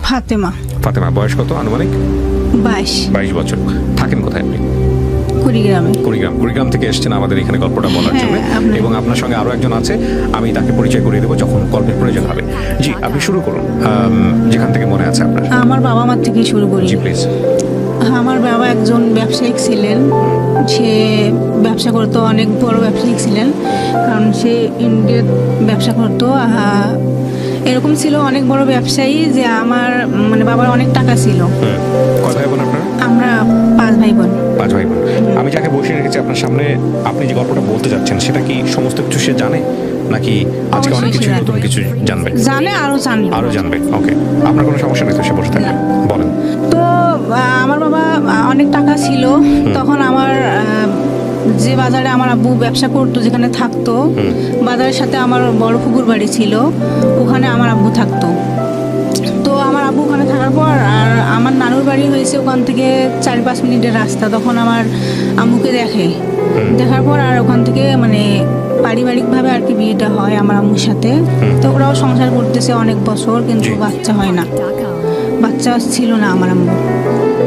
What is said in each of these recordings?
ফাতেমা। ফাতেমা, বয়স কত আনুমানিক? 22 বছর। থাকেন কোথায় আপনি? কুড়িগ্রামে। কুড়িগ্রাম থেকে এসেছেন আমাদের এখানে গল্পটা বলার জন্য, এবং আপনার সঙ্গে আরো একজন আছে, আমি তাকে পরিচয় করিয়ে দেবো যখন গল্পের প্রয়োজন হবে। জি, আপনি শুরু করুন যেখান থেকে মনে আছে আপনার। আমার বাবা মার থেকে শুরু করি। জি প্লিজ। আমার বাবা একজন ব্যবসায়িক ছিলেন, সে ব্যবসা করতো, অনেক বড় ব্যবসায়িক ছিলেন, কারণ সে ইন্ডিয়ার ব্যবসা করতো। এরকম ছিল অনেক বড় ব্যবসায়ী যে আমার মানে বাবার অনেক টাকা ছিল। কয় ভাই বোন আপনারা? আমরা 5 ভাই বোন। 5 ভাই বোন। আমি যাকে বসিয়ে রেখেছি আপনার সামনে, আপনি যে গল্পটা বলতে যাচ্ছেন সেটা কি সমস্ত কিছু সে জানে, নাকি আজকে অনেক কিছু নতুন কিছু জানবে? জানে, আরো জানবে। ওকে, আপনার কোনো সমস্যা নেই তো, সে বসে থাকবে, বলেন। তো আমার বাবা অনেক টাকা ছিল তখন। আমার যে বাজারে আমার আব্বু ব্যবসা করতো, যেখানে থাকতো, বাজারের সাথে আমার বড় পুকুর বাড়ি ছিল, ওখানে আমার আব্বু থাকতো। তো আমার আব্বু ওখানে থাকার পর, আর আমার নানুর বাড়ি হয়েছে ওখান থেকে 4-5 মিনিটের রাস্তা। তখন আমার আম্মুকে দেখার পর আর ওখান থেকে মানে পারিবারিকভাবে আর কি বিয়েটা হয় আমার আম্মুর সাথে। তো ওরাও সংসার করতেছে অনেক বছর, কিন্তু বাচ্চা হয় না, বাচ্চা ছিল না আমার আম্মু।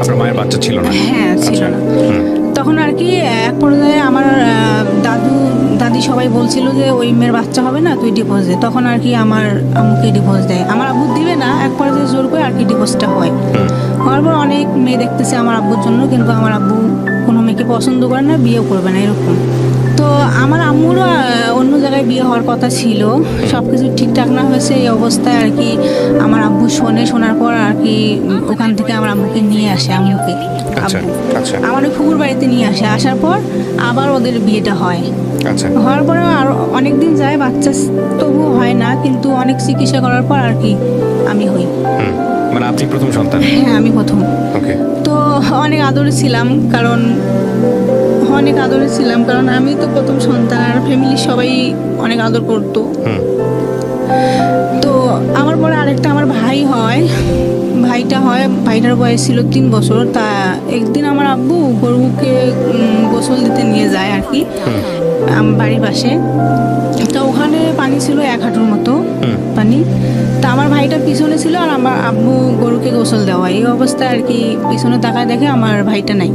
আপনার মায়ের বাচ্চা ছিল না? হ্যাঁ, ছিল না। তখন আর কি এক পর্যায়ে আমার দাদি সবাই বলছিল যে ওই মেয়ের বাচ্চা হবে না, তুই ডিভোর্স দে। তখন আর কি আমার আম্মুকে ডিভোর্স দেয়। আমার আব্বু দিবে না, এক পর্যায়ে জোর করে আর কি ডিভোর্সটা হয়। হওয়ার পর অনেক মেয়ে দেখতেছে আমার আব্বুর জন্য, কিন্তু আমার আব্বু কোনো মেয়েকে পছন্দ করে না, বিয়েও করবে না, এরকম। তো আমার আম্মুরও অন্য জায়গায় বিয়ে হওয়ার কথা ছিল, সব কিছু ঠিকঠাক না হয়েছে। এই অবস্থায় আর কি আমার আব্বু শোনার পর আর কি ওখান থেকে আমার আম্মুকে নিয়ে আসে। আম্মুকে আমার ওই ফুকুর বাড়িতে নিয়ে আসে। আসার পর আবার ওদের বিয়েটা হয়। হওয়ার পরে আর অনেকদিন যায়, বাচ্চা তবু হয় না, কিন্তু অনেক চিকিৎসা করার পর আর কি আমি হই। মানে আপনি প্রথম সন্তান? হ্যাঁ, আমি প্রথম। তো অনেক আদরে ছিলাম, কারণ আমি তো প্রথম সন্তান, আর ফ্যামিলির সবাই অনেক আদর করতো। তো আমার পরে আরেকটা আমার ভাইটার বয়স ছিল 3 বছর। তা একদিন আমার আব্বু গরুকে গোসল দিতে নিয়ে যায় আর কি বাড়ির পাশে। তো ওখানে পানি ছিল 1 হাঁটুর মতো পানি। তা আমার ভাইটা পিছনে ছিল, আর আমার আব্বু গরুকে গোসল দেওয়া। এই অবস্থায় আর কি পিছনে তাকায় দেখে আমার ভাইটা নাই।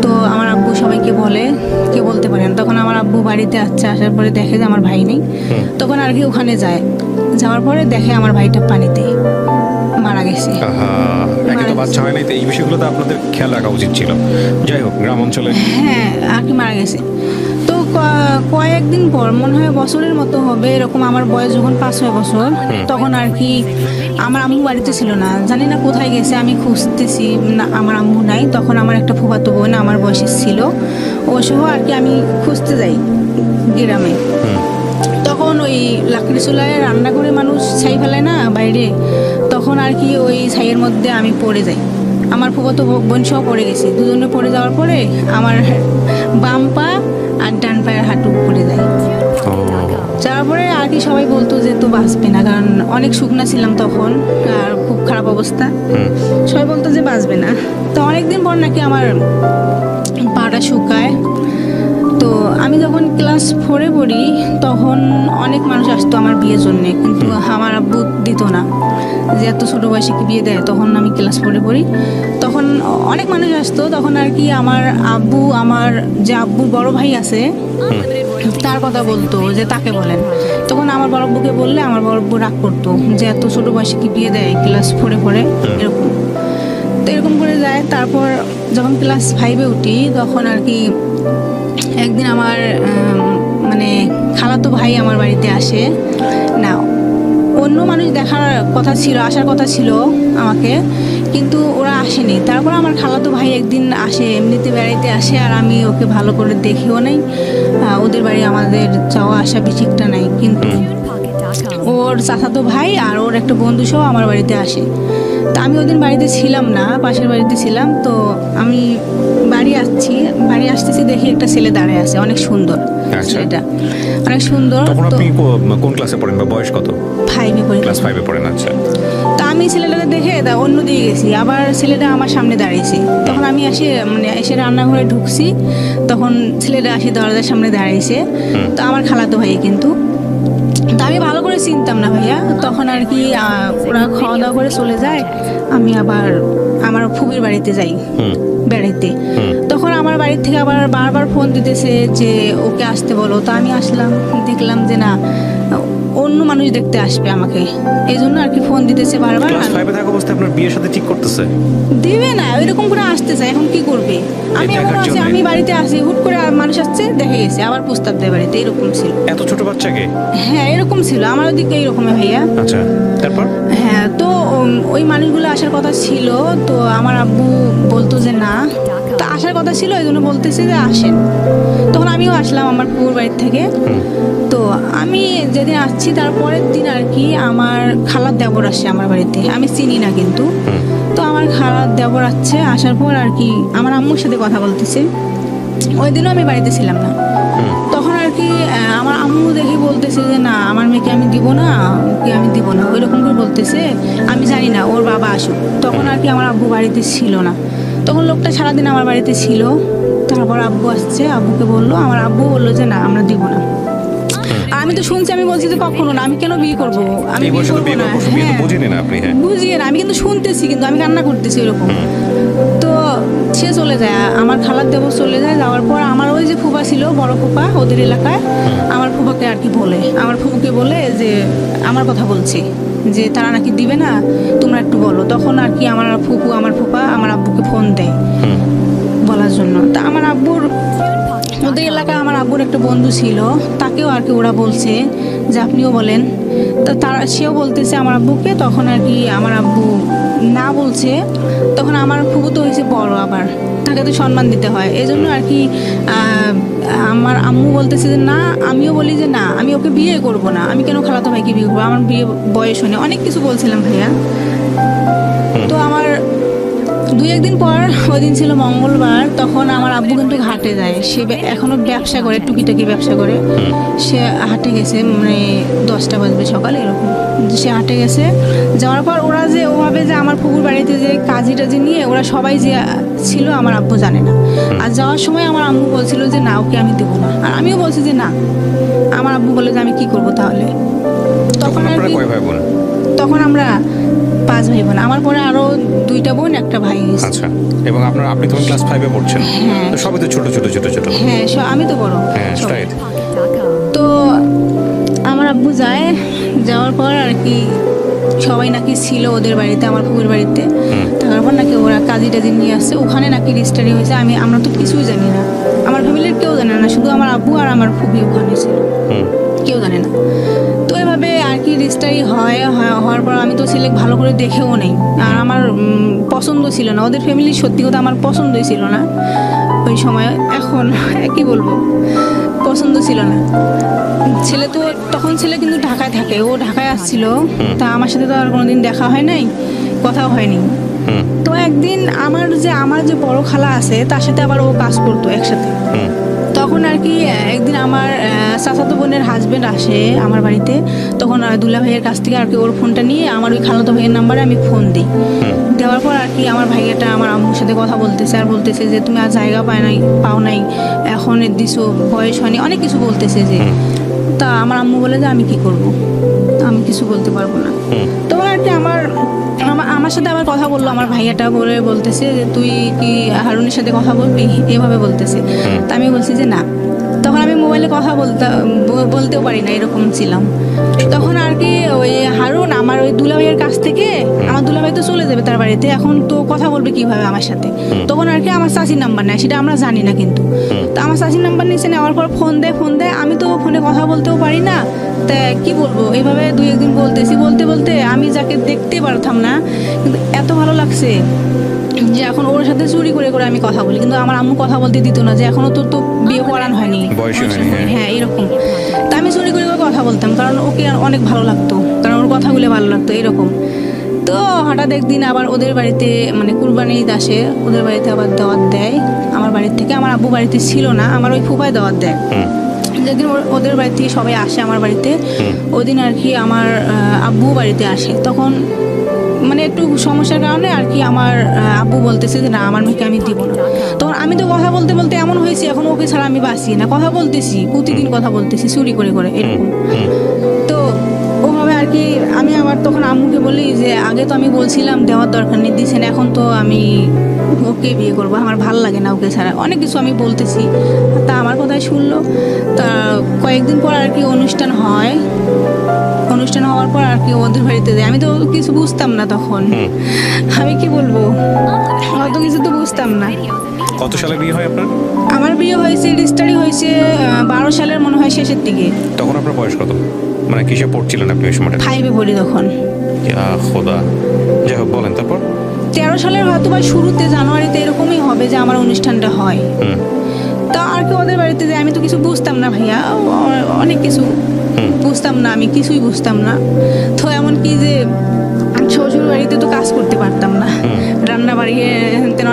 তো আমার আব্বু সবাইকে বলে, কে বলতে পারেন। তখন আমার আব্বু বাড়িতে আসার পরে দেখে যে আমার ভাই নেই। তখন আর কি ওখানে যাওয়ার পরে দেখে আমার ভাইটা পানিতে মারা গেছে। বাচ্চা হয় নাই, তো এই বিষয়গুলো তো আপনাদের খেয়াল রাখা উচিত ছিল। যাই হোক, গ্রাম অঞ্চলে হ্যাঁ আর কি মারা গেছে। তো কয়েকদিন পর, মনে হয় বছরের মতো হবে এরকম, আমার বয়স যখন 5-6 বছর, তখন আর কি আমার আম্মু বাড়িতে ছিল না, জানি না কোথায় গেছে। আমি খুঁজতেছি না, আমার আম্মু নাই। তখন আমার একটা ফুফাতো বোন আমার বয়সে ছিল, ও সহ আর কি আমি খুঁজতে যাই গ্রামে। তখন ওই লাকড়ি চুলায় রান্না করে মানুষ ছাই ফেলায় না বাইরে, তখন আর কি ওই ছাইয়ের মধ্যে আমি পড়ে যাই। আমার ফুফাতো বোন সহ পড়ে গেছি। দুজনে পড়ে যাওয়ার পরে আমার বাম পা আর ডান পায়ের হাঁটু পড়ে যায়। যাওয়ার পরে আর কি সবাই বলতো যে তো বাঁচবে না, কারণ অনেক শুকনা ছিলাম তখন, আর খুব খারাপ অবস্থা। সবাই বলতো যে বাঁচবে না। তো অনেকদিন পর নাকি আমার পাটা শুকায়। তো আমি যখন ক্লাস 4-এ পড়ি, তখন অনেক মানুষ আসতো আমার বিয়ের জন্যে, কিন্তু আমার আব্বু দিত না, যে এত ছোটো বয়সে কি বিয়ে দেয়। তখন আমি ক্লাস 4-এ পড়ি, তখন অনেক মানুষ আসতো। তখন আর কি আমার যে আব্বুর বড় ভাই আছে, তার কথা বলতো যে তাকে বলেন। তখন আমার বড় আব্বুকে বললে আমার বড় আব্বু রাগ করতো, যে এত ছোটো বয়সে কি বিয়ে দেয় ক্লাস 4-এ পড়ে, এরকম। তো এরকম করে যায়। তারপর যখন ক্লাস 5-এ উঠি, তখন আর কি একদিন আমার মানে খালাতো ভাই আমার বাড়িতে আসে না। অন্য মানুষ আসার কথা ছিল আমাকে, কিন্তু ওরা আসেনি। তারপর আমার খালাতো ভাই একদিন আসে, এমনিতে বেড়াইতে আসে, আর আমি ওকে ভালো করে দেখিও নাই। ওদের বাড়ি আমাদের যাওয়া আসা বেশিটা নাই, কিন্তু ওর চাচাতো ভাই আর ওর একটা বন্ধু সহ আমার বাড়িতে আসে। তা আমি ওদিন বাড়িতে ছিলাম না, পাশের বাড়িতে ছিলাম। তো আমি বাড়ি আসতেছি, দেখি একটা ছেলে দাঁড়ায় আছে, অনেক সুন্দর ছেলেটা, অনেক সুন্দর। তখন আপনি কোন ক্লাসে পড়েন বা বয়স কত? 5-এ পড়ি। ক্লাস 5-এ পড়েন, আচ্ছা। তা আমি ছেলেটাকে দেখে অন্য দিকে গেছি, আবার ছেলেটা আমার সামনে দাঁড়িয়েছে। তখন আমি এসে রান্নাঘরে ঢুকছি, তখন ছেলেটা আসে দরজার সামনে দাঁড়িয়েছে। তো আমার খালাতো ভাই, কিন্তু তো আমি ভালো করে চিনতাম না ভাইয়া, তখন আর কি ওরা খাওয়া দাওয়া করে চলে যায়, আমি আবার আমার ফুবির বাড়িতে যাই বেড়াইতে। তখন আমার বাড়ির থেকে আবার বারবার ফোন দিতেছে যে ওকে আসতে বলো। তো আমি আসলাম, দেখলাম যে না, অন্য মানুষ দেখতে আসবে আমাকে, এই জন্য আর কি ফোন দিতেছে বারবার। ক্লাস 5 এ থাকা অবস্থায় আপনার বিয়ের সাথে ঠিক করতেছে? দিবে না, এরকম করে আসতে চায়, এখন কি করবে? আমি এখনো আছি, আমি বাড়িতে আসি, হুট করে মানুষ আসছে, দেখে গেছে, আবার প্রস্তাব দেয় বাড়িতে, এরকম ছিল। এত ছোট বাচ্চাকে? হ্যাঁ এরকম ছিল আমার ওদিকে, এইরকম ভাইয়া। আচ্ছা, তারপর? হ্যাঁ, তো ওই মানুষগুলো আসার কথা ছিল, তো আমার আব্বু বলতো যে না, তা আসার কথা ছিল, এই জন্য বলতেছে যে আসেন। তখন আমিও আসলাম আমার পুর বাড়ির থেকে। তো আমি যেদিন আসছি তারপরের দিন আর কি আমার খালার দেবর আসে আমার বাড়িতে, আমি চিনি না কিন্তু। তো আমার খালার দেবর আসছে, আসার পর আর কি আমার আম্মুর সাথে কথা বলতেছে। ওই দিনও আমি বাড়িতে ছিলাম না। তখন আর কি আমার আম্মু দেখে বলতেছে যে না, আমার মেয়েকে আমি দিব না, ওকে আমি দিব না, ওইরকম করে বলতেছে। আমি জানি না ওর বাবা আসুক। তখন আর কি আমার আব্বু বাড়িতে ছিল না, তখন লোকটা সারাদিন আমার বাড়িতে ছিল। তারপর আব্বু আসছে, আব্বুকে বললো, আমার আব্বু বললো যে না, আমরা দিব না। আমি তো শুনছি, আমি বলছি যে কখনো না, আমি কেন বিয়ে করবো, আমি বিয়ে করবো না। হ্যাঁ বুঝিয়ে না, আমি কিন্তু শুনতেছি, কিন্তু আমি কান্না করতেছি এরকম। তো সে চলে যায়, আমার খালার দেবর চলে যায়। যাওয়ার পর আমার ওই যে ফুপা ছিল, বড় ফুপা ওদের এলাকায়, আমার ফুপাকে আর কি বলে, আমার ফুপুকে বলে যে আমার কথা বলছি, যে তারা নাকি দিবে না, তোমরা একটু বলো। তখন আর কি আমার ফুপু, আমার ফুপা আমার আব্বুকে ফোন দেয় বলার জন্য। তা আমার আব্বুর, ওদের এলাকায় আমার আব্বুর একটা বন্ধু ছিল, তাকেও আর কি ওরা বলছে যে আপনিও বলেন। তা তারা, সেও বলতেছে আমার আব্বুকে। তখন আর কি আমার আব্বু না বলছে। তখন আমার ফুপু তো হয়েছে বড়, আবার তাকে তো সম্মান দিতে হয়, এই জন্য আর কি আমার আম্মু বলতেছে যে না, আমিও বলি যে না, আমি ওকে বিয়ে করব না, আমি কেন খালাতো ভাইকে বিয়ে করবো, আমার বিয়ে বয়স হয়নি, অনেক কিছু বলছিলাম ভাইয়া। তো আমার 2-1 দিন পর, ওই দিন ছিল মঙ্গলবার, তখন আমার আব্বু কিন্তু হাটে যায়। সে এখনো ব্যবসা করে, টুকিটাকি ব্যবসা করে। সে হাটে গেছে, মানে 10টা বাজবে সকালে এরকম, সে হাটে গেছে। যাওয়ার পর ওরা যে ওভাবে যে আমার ফুপুর বাড়িতে যে কাজী টাজি নিয়ে ওরা সবাই যে ছিল, আমার আব্বু জানে না। আর যাওয়ার সময় আমার আম্মু বলছিল যে না, ওকে আমি দেবো না। আর আমিও বলছি যে না। আমার আব্বু বলে যে আমি কি করবো তাহলে। তখন আর কি, তখন আমরা 5 ভাই বোন, আমার পরে আরো 2টা বোন, একটা ভাই। আচ্ছা, এবং আপনি তখন ক্লাস 5 এ পড়ছেন? হ্যাঁ, তো সবাই তো ছোট ছোট ছোট ছোট। হ্যাঁ, আমি তো বড়। হ্যাঁ, রাইট। তো আমার আব্বু যায়, যাওয়ার পর আর কি সবাই নাকি ছিল ওদের বাড়িতে, আমার ফুপুর বাড়িতে। তারপর নাকি ওরা কাজী টাজি নিয়ে আসছে, ওখানে নাকি রেজিস্ট্রি হয়েছে। আমরা তো কিছুই জানি না, আমার ফ্যামিলির কেউ জানে না, শুধু আমার আব্বু আর আমার ফুপি ওখানে ছিল, কেউ জানে না। তো এভাবে আর কি রেজিস্ট্রি হওয়ার পর আমি তো ছেলে ভালো করে দেখেও নেই, আর আমার পছন্দ ছিল না, ওদের ফ্যামিলির সত্যি কথা আমার পছন্দই ছিল না ওই সময়। এখন কি বলবো, পছন্দ ছিল না। ছেলে তো তখন, ছেলে কিন্তু ঢাকায় থাকে, ও ঢাকায় আসছিল। তা আমার সাথে তো আর কোনোদিন দেখা হয় নাই, কথাও হয়নি। তো একদিন আমার যে বড় খালা আছে, তার সাথে আবার ও কাজ করতো একসাথে। তখন আর কি একদিন আমার চাচাতো বোনের হাজবেন্ড আসে আমার বাড়িতে। তখন দুলা ভাইয়ের কাছ থেকে আর কি ওর ফোনটা নিয়ে আমার ওই খালাতো ভাইয়ের নাম্বারে আমি ফোন দিই। দেওয়ার পর আর কি আমার ভাইয়াটা আমার আম্মুর সাথে কথা বলতেছে, আর বলতেছে যে তুমি আর জায়গা পাও নাই, এখন দিছো, বয়স হয়নি, অনেক কিছু বলতেছে যে। তা আমার আম্মু বলে যে আমি কি করব, আমি কিছু বলতে পারবো না। তখন আর কি আমার সাথে আবার কথা বললো আমার ভাইয়াটা, বলতেছে যে তুই কি হারুনের সাথে কথা বলবি, এভাবে বলতেছে। তা আমি বলছি যে না। তখন আমি মোবাইলে কথা বলতেও পারি না, এরকম ছিলাম। তখন আর কি ওই হারুন আমার ওই দুলাভাইয়ের কাছ থেকে, আমার দুলাভাই তো চলে যাবে তার বাড়িতে, এখন তো কথা বলবে কিভাবে আমার সাথে। তখন আর কি আমার চাচির নাম্বার নেয়, সেটা আমরা জানি না কিন্তু। তো আমার চাচির নাম্বার নিচে নেওয়ার পর ফোন দেয়, আমি তো ফোনে কথা বলতেও পারি না। তা কি বলবো, এইভাবে 2-1 দিন বলতে আমি যাকে দেখতে পারতাম না, কিন্তু এত ভালো লাগছে যে এখন ওর সাথে চুরি করে আমি কথা বলি। কিন্তু আমার আম্মু কথা বলতে দিত না, যে এখনো তো বিয়ে পড়ান হয়নি। হ্যাঁ, এরকম। তা আমি চুরি করে কথা বলতাম, কারণ ওকে অনেক ভালো লাগতো, কারণ ওর কথাগুলো ভালো লাগতো, এরকম। তো হঠাৎ একদিন আবার ওদের বাড়িতে, মানে কুরবানি ঈদ আসে, ওদের বাড়িতে আবার দাওয়াত দেয় আমার বাড়ির থেকে। আমার আব্বু বাড়িতে ছিল না, আমার ওই ফুফায় দাওয়াত দেয়। যেদিন ওদের বাড়ি থেকে সবাই আসে আমার বাড়িতে, ওই দিন আর কি আমার আব্বু বাড়িতে আসে। তখন মানে একটু সমস্যার কারণে আর কি আমার আব্বু বলতেছে যে না আমার মেয়েকে আমি দিব না। তখন আমি তো কথা বলতে বলতে এমন হয়েছে এখন ওকে ছাড়া আমি বাঁচি না, কথা বলতেছি প্রতিদিন কথা বলতেছি চুরি করে করে এরকম। তো ওভাবে আর কি আমি আবার তখন আম্মুকে বলি যে আগে তো আমি বলছিলাম দেওয়ার দরকার নেই, দিছেন, এখন তো আমি ওকে বিয়ে করবো, আমার ভাল লাগে না ওকে ছাড়া, অনেক কিছু আমি বলতেছি। তা আমার কথাই শুনলো। তা কয়েকদিন পর আর কি অনুষ্ঠান হয়, অনুষ্ঠান হওয়ার পর আর কি ওদের বাড়িতে যাই। আমি তো কিছু বুঝতাম না তখন, আমি কি বলবো, অত কিছু তো বুঝতাম না। কত সালে বিয়ে হয় আপনার? আমার বিয়ে হয়েছে, রেজিস্ট্রি হয়েছে 12 সালের মনে হয় শেষের দিকে। তখন আপনার বয়স কত, মানে কিসে পড়ছিলেন আপনি ওই সময়টা? 5-এ পড়ি তখন। ইয়া খোদা, যাই হোক বলেন তারপর। 13 সালের হয়তো বা শুরুতে জানুয়ারিতে এরকমই হবে যে আমার অনুষ্ঠানটা হয়। তা আর কি ওদের বাড়িতে যাই, আমি তো কিছু বুঝতাম না ভাইয়া, অনেক কিছু বুঝতাম না, আমি কিছুই বুঝতাম না। তো এমন কি যে শ্বশুর বাড়িতে তো কাজ করতে পারতাম না, রান্না বাড়িয়ে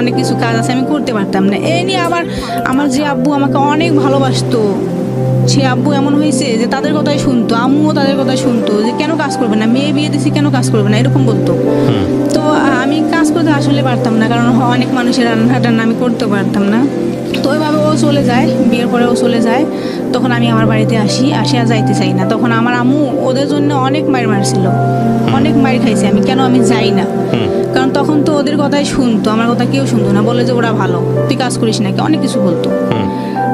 অনেক কিছু কাজ আছে আমি করতে পারতাম না। এই নিয়ে আবার আমার যে আব্বু আমাকে অনেক ভালোবাসতো, সে আব্বু এমন হয়েছে যে তাদের কথাই শুনতো, আম্মুও তাদের কথাই শুনতো যে কেন কাজ করবে না, মেয়ে বিয়ে দিছি কেন কাজ করবে না, এরকম বলতো। তো আমি কাজ করতে আসলে পারতাম না, কারণ অনেক মানুষের রান্না টান্না আমি করতে পারতাম না। তো ওইভাবে ও চলে যায়, বিয়ের পরে ও চলে যায়। তখন আমি আমার বাড়িতে আসি আর যাইতে চাই না। তখন আমার আম্মু ওদের জন্য অনেক মার মারছিল, অনেক মার খাইছি আমি, কেন আমি যাই না। কারণ তখন তো ওদের কথাই শুনতো, আমার কথা কেউ শুনতো না, বলে যে ওরা ভালো, তুই কাজ করিস নাকি, অনেক কিছু বলতো।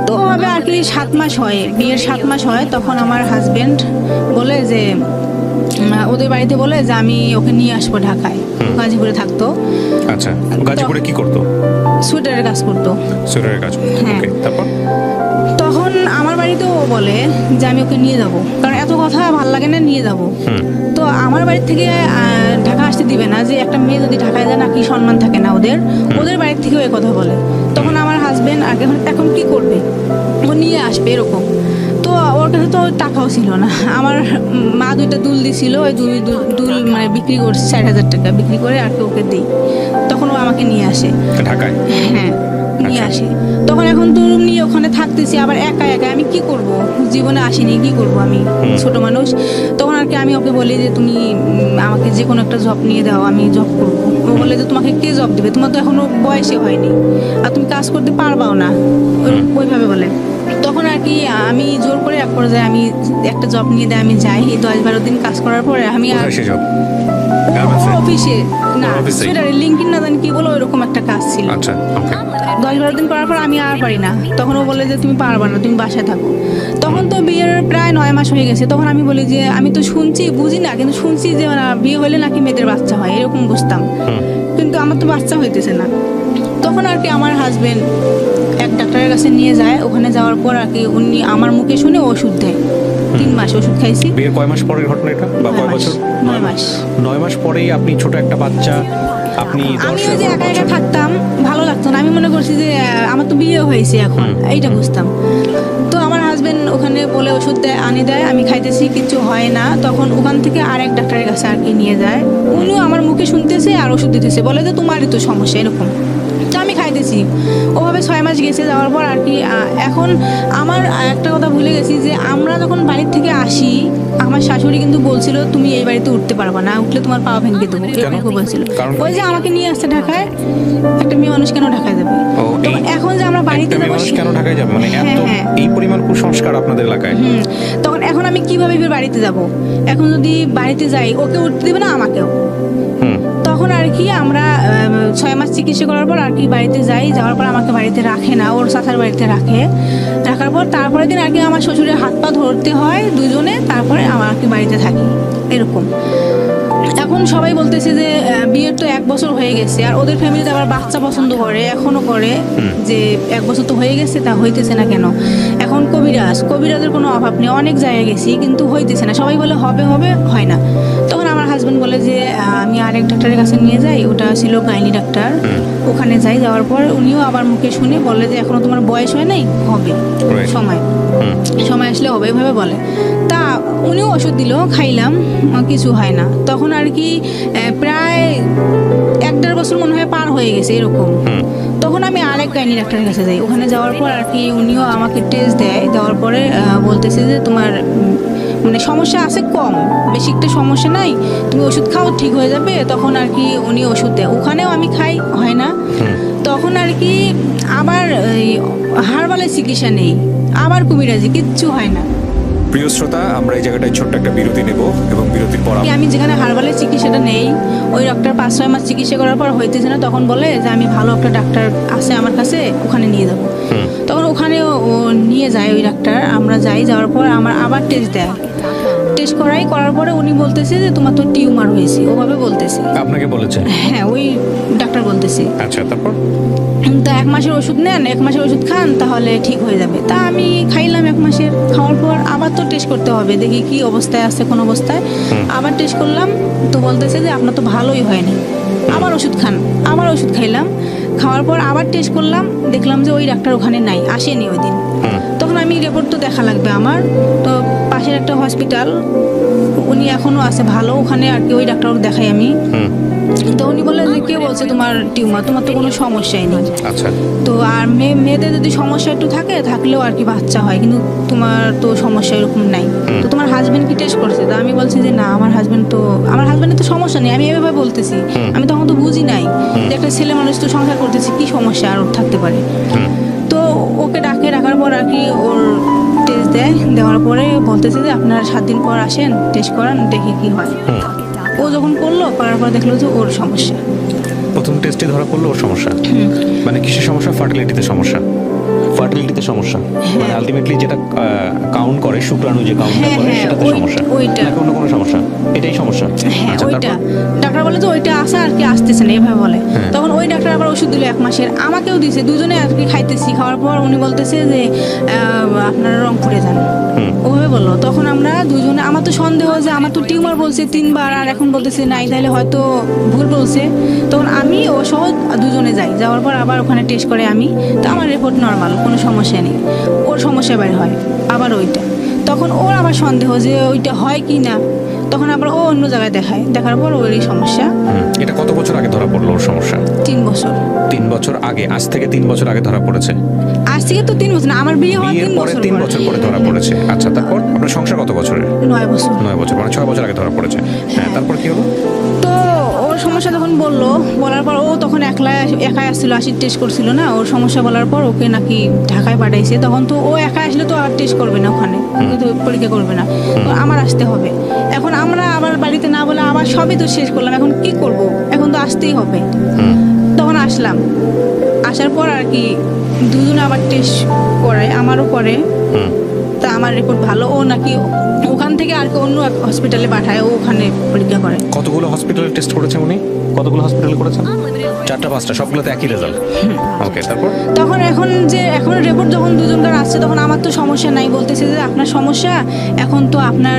তো ওভাবে আর কি 7 মাস হয়, বিয়ের 7 মাস হয়। তখন আমার হাজবেন্ড বলে যে ওদের বাড়িতে বলে যে আমি ওকে নিয়ে আসবো ঢাকায়, গাজীপুরে থাকতো। আচ্ছা, গাজীপুরে কি করতো? সোয়েটারের কাজ করতো। সোয়েটারের কাজ, ওকে। তারপর তখন আমার বাড়িতেও বলে যে আমি ওকে নিয়ে যাব, কারণ এত কথা ভাল লাগে না, নিয়ে যাব। তো আমার বাড়ি থেকে ঢাকা আসতে দিবে না, যে একটা মেয়ে যদি ঢাকায় যায় না কি সম্মান থাকে না ওদের, ওদের বাড়ির থেকেও এই কথা বলে। তখন আমার হাজবেন্ড আগে এখন কি করবে, ও নিয়ে আসবে এরকম। তো ওর কাছে তো টাকাও ছিল না। আমার মা 2টা দুল দিছিল, ওই দুল মানে বিক্রি করছে 4000 টাকা বিক্রি করে আর কি ওকে দিই। তখন ও আমাকে নিয়ে আসে ঢাকায়। হ্যাঁ, নিয়ে আসে। তখন এখন তো রুম নিয়ে ওখানে থাকতেছি, আবার একা একা আমি কি করব, জীবনে আসিনি, কি করব আমি, ছোট মানুষ। তখন আর কি আমি ওকে বলি যে তুমি আমাকে যে কোনো একটা জব নিয়ে দাও, আমি জব করবো। ও বলে যে তোমাকে কে জব দিবে, তোমার তো এখনো বয়সে হয়নি আর তুমি কাজ করতে পারবাও না, ওইভাবে বলে। তখন আর কি আমি জোর করে এক পর্যায়ে আমি একটা জব নিয়ে দেয়, আমি যাই। 10-12 দিন কাজ করার পরে আমি আর অফিসে না, সোয়েটারে লিঙ্কিন না জানি কি বলো, ওইরকম একটা কাজ ছিল। আচ্ছা, ওকে। 10-12 দিন করার পর আমি আর পারি না, তখন ও বলে যে তুমি পারবা না, তুমি বাসায় থাকো। তখন তো বিয়ের প্রায় 9 মাস হয়ে গেছে। তখন আমি বলি যে আমি তো শুনছি, বুঝি না, কিন্তু শুনছি যে বিয়ে হলে নাকি মেয়েদের বাচ্চা হয়, এরকম বুঝতাম, কিন্তু আমার তো বাচ্চা হইতেছে না। তখন আর কি আমার হাজবেন্ড এক ডাক্তারের কাছে নিয়ে যায়। ওখানে যাওয়ার পর আর কি উনি আমার মুখে শুনে ওষুধ দেয়। 3 মাস ওষুধ খাইছি। বিয়ের কয় মাস পরের ঘটনা এটা, বা কয় বছর? 9 মাস। 9 মাস পরেই আপনি ছোট একটা বাচ্চা, আপনি আমি ওই যে একা একা থাকতাম, ভালো লাগতো না, আমি মনে করছি যে আমার তো বিয়ে হয়েছে এখন, এইটা বুঝতাম। তো আমার হাজবেন্ড ওখানে বলে ওষুধ দেয়, আনি দেয়, আমি খাইতেছি, কিছু হয় না। তখন ওখান থেকে আরেক ডাক্তারের কাছে আর কি নিয়ে যায়। উনিও আমার মুখে শুনতেছে আর ওষুধ দিতেছে, বলে যে তোমারই তো সমস্যা এরকম। তো আমি খাইতেছি, ওভাবে 6 মাস গেছে। যাওয়ার পর আর কি এখন আমার একটা কথা ভুলে গেছি যে আমরা যখন বাড়ির থেকে আসি, আমার শাশুড়ি কিন্তু বলছিল তুমি এই বাড়িতে উঠতে পারবা না, উঠলে তোমার পা ভেঙে দেবো, এরকম বলছিল। ওই যে আমাকে নিয়ে আসছে ঢাকায়, একটা মেয়ে মানুষ কেন ঢাকায় যাবে। তো এখন যে আমরা বাড়িতে যাবো, কেন ঢাকায় যাবে, মানে এত এই পরিমাণ কুসংস্কার আপনাদের এলাকায়। তখন এখন আমি কিভাবে বাড়িতে যাব, এখন যদি বাড়িতে যাই ওকে উঠতে দেবে না, আমাকেও। তখন আর কি আমরা 6 মাস চিকিৎসা করার পর আর কি বাড়িতে যাই। যাওয়ার পর আমাকে বাড়িতে রাখে না, ওর চাচার বাড়িতে রাখে। রাখার পর তারপরের দিন আর কি আমার শ্বশুরের হাত পা ধরতে হয় দুজনে, তারপরে আমার আর কি বাড়িতে থাকি এরকম। এখন সবাই বলতেছে যে বিয়ের তো 1 বছর হয়ে গেছে, আর ওদের ফ্যামিলিতে আবার বাচ্চা পছন্দ করে, এখনো করে, যে 1 বছর তো হয়ে গেছে, তা হইতেছে না কেন। এখন কবিরাজের কোনো অভাব নেই, অনেক জায়গায় গেছি কিন্তু হইতেছে না, সবাই বলে হবে হবে, হয় না। তখন আমার হাজবেন্ড বলে যে আমি আরেক ডাক্তারের কাছে নিয়ে যাই, ওটা ছিল গাইনি ডাক্তার। ওখানে যাই, যাওয়ার পর উনিও আবার মুখে শুনে বলে যে এখনো তোমার বয়স হয় নাই, হবে সময় আসলে হবে, এভাবে বলে। তা উনিও ওষুধ দিল, খাইলাম, কিছু হয় না। তখন আর কি প্রায় 1-1.5 বছর মনে হয় পার হয়ে গেছে এরকম। তখন আমি আরেক গাইনি ডাক্তারের কাছে যাই। ওখানে যাওয়ার পর আর কি উনিও আমাকে টেস্ট দেয়, দেওয়ার পরে বলতেছে যে তোমার মানে সমস্যা আছে কম, বেশি একটা সমস্যা নাই, তুমি ওষুধ খাও ঠিক হয়ে যাবে, তখন আর কি উনি ওষুধ দেয়, ওখানেও আমি খাই, হয় না, তখন আর কি আবার হারবালের চিকিৎসা নেই, আবার কুমিরাজি, কিচ্ছু হয় না। প্রিয় শ্রোতা, আমরা এই জায়গাটায় ছোট্ট একটা বিরতি নেব এবং বিরতির পর আমি যেখানে হারবালের চিকিৎসাটা নেই, ওই ডাক্তার 5-6 মাস চিকিৎসা করার পর হইতেছে না, তখন বলে যে আমি ভালো একটা ডাক্তার আছে আমার কাছে, ওখানে নিয়ে যাবো। তখন ওখানে ও নিয়ে যায় ওই ডাক্তার, আমরা যাওয়ার পর আমার আবার টেস্ট দেয়, টেস্ট করার পরে উনি বলতেছে যে তোমার তো টিউমার হয়েছে, ওভাবে বলতেছে। আপনাকে বলেছে? হ্যাঁ, ওই ডাক্তার বলতেছে। আচ্ছা, তারপর? তা 1 মাসের ওষুধ নেন, 1 মাসের ওষুধ খান, তাহলে ঠিক হয়ে যাবে। তা আমি খাইলাম 1 মাসের, খাওয়ার পর আবার তো টেস্ট করতে হবে, দেখি কি অবস্থায় আছে, কোন অবস্থায়। আবার টেস্ট করলাম, তো বলতেছে যে আপনার তো ভালোই হয়নি, আবার ওষুধ খান। আবার ওষুধ খাইলাম, খাওয়ার পর আবার টেস্ট করলাম, দেখলাম যে ওই ডাক্তার ওখানে নাই, আসেনি ওই দিন। তখন আমি রিপোর্ট তো দেখা লাগবে আমার, তো পাশের একটা হসপিটাল, উনি এখনো আছে ভালো, ওখানে আর কি ওই ডাক্তার দেখাই আমি। তো উনি বলে যে কে বলছে তোমার টিউমার, তোমার তো কোনো সমস্যাই নেই। আচ্ছা। তো আর মেয়েদের যদি সমস্যা একটু থাকলেও আর কি বাচ্চা হয়, কিন্তু তোমার তো সমস্যা এরকম নাই। তো তোমার হাজবেন্ড কি টেস্ট করছে? তো আমি বলছি যে না, আমার হাজবেন্ডের তো সমস্যা নেই, আমি এভাবে বলতেছি। আমি তখন তো বুঝি নাই যে একটা ছেলে মানুষ তো সংসার করতেছে, কি সমস্যা আর ওর থাকতে পারে। তো ওকে ডাকার পর আর কি ওর টেস্ট দেওয়ার পরে বলতেছে যে আপনার 7 দিন পর আসেন, টেস্ট করান, দেখি কি হয়। ও যখন করার পর দেখলো যে ওর সমস্যা। প্রথম টেস্টে ধরা পড়লো ওর সমস্যা। মানে কিসের সমস্যা? ফার্টিলিটিতে সমস্যা। মানে আলটিমেটলি যেটা কাউন্ট করে, শুক্রাণু যে কাউন্টটা করে, সেটাতে সমস্যা, নাকি অন্য কোনো সমস্যা? এটাই সমস্যা। আচ্ছা, ওইটা ডাক্তার বলে যে ওইটা আসা আর কি আসতেছে না, এভাবে বলে। তখন ওই ডাক্তার আবার ওষুধ দিল 1 মাসের, আমাকেও দিয়েছে, দুজনে আর কি খাইতেছি। খাওয়ার পর উনি বলতেছে যে আপনারা রংপুরে যান, ওভাবে বললো। তখন আমরা দুজনে, আমার তো সন্দেহ যে আমার তো টিউমার বলছে 3 বার, আর এখন বলতেছে নাই, তাহলে হয়তো ভুল বলছে। তখন আমি ও সহ দুজনে যাওয়ার পর আবার ওখানে টেস্ট করে আমি, তো আমার রিপোর্ট নর্মাল, কোনো সমস্যা নেই। ওর সমস্যা বের হয় আবার ওইটা, তখন ওর আবার সন্দেহ যে ওইটা হয় কি না, তখন আবার ও অন্য জায়গায় দেখার পর ওরই সমস্যা। এটা কত বছর আগে ধরা পড়লো ওর সমস্যা? 3 বছর। 3 বছর আগে? আজ থেকে 3 বছর আগে ধরা পড়েছে? আজ থেকে তো 3 বছর না, আমার বিয়ে হওয়ার 3 বছর পরে ধরা পড়েছে। আচ্ছা, তারপর আপনার সংসার কত বছরের? 9 বছর। 9 বছর, মানে 6 বছর আগে ধরা পড়েছে। হ্যাঁ, তারপর কি হলো? তো ওর সমস্যা যখন বলার পর, ও তখন একাই আসছিল, আসির টেস্ট করছিল না। ওর সমস্যা বলার পর ওকে নাকি ঢাকায় পাঠাইছে। তখন তো ও একা আসলে তো আর টেস্ট করবে না, ওখানে তো পরীক্ষা করবে না, তো আমার আসতে হবে। এখন আমরা আবার বাড়িতে না বলে আবার সবই তো শেষ করলাম, এখন কি করব? এখন তো আসতেই হবে। তখন আসলাম, আসার পর আর কি দুজনে আবার টেস্ট করে, আমারও করে। তা আমার রিপোর্ট ভালো, ও নাকি ওখান থেকে আর কি অন্য এক হসপিটালে পাঠায়, ও ওখানে পরীক্ষা করে। কতগুলো হসপিটালে টেস্ট করেছে উনি? কতগুলো হসপিটালে করেছেন? 4টা-5টা, সবগুলোতে একই রেজাল্ট। ওকে, তারপর? তখন এখন রিপোর্ট যখন দুজনকার আসছে, তখন আমার তো সমস্যা নাই, বলতেছে যে আপনার সমস্যা এখন তো আপনার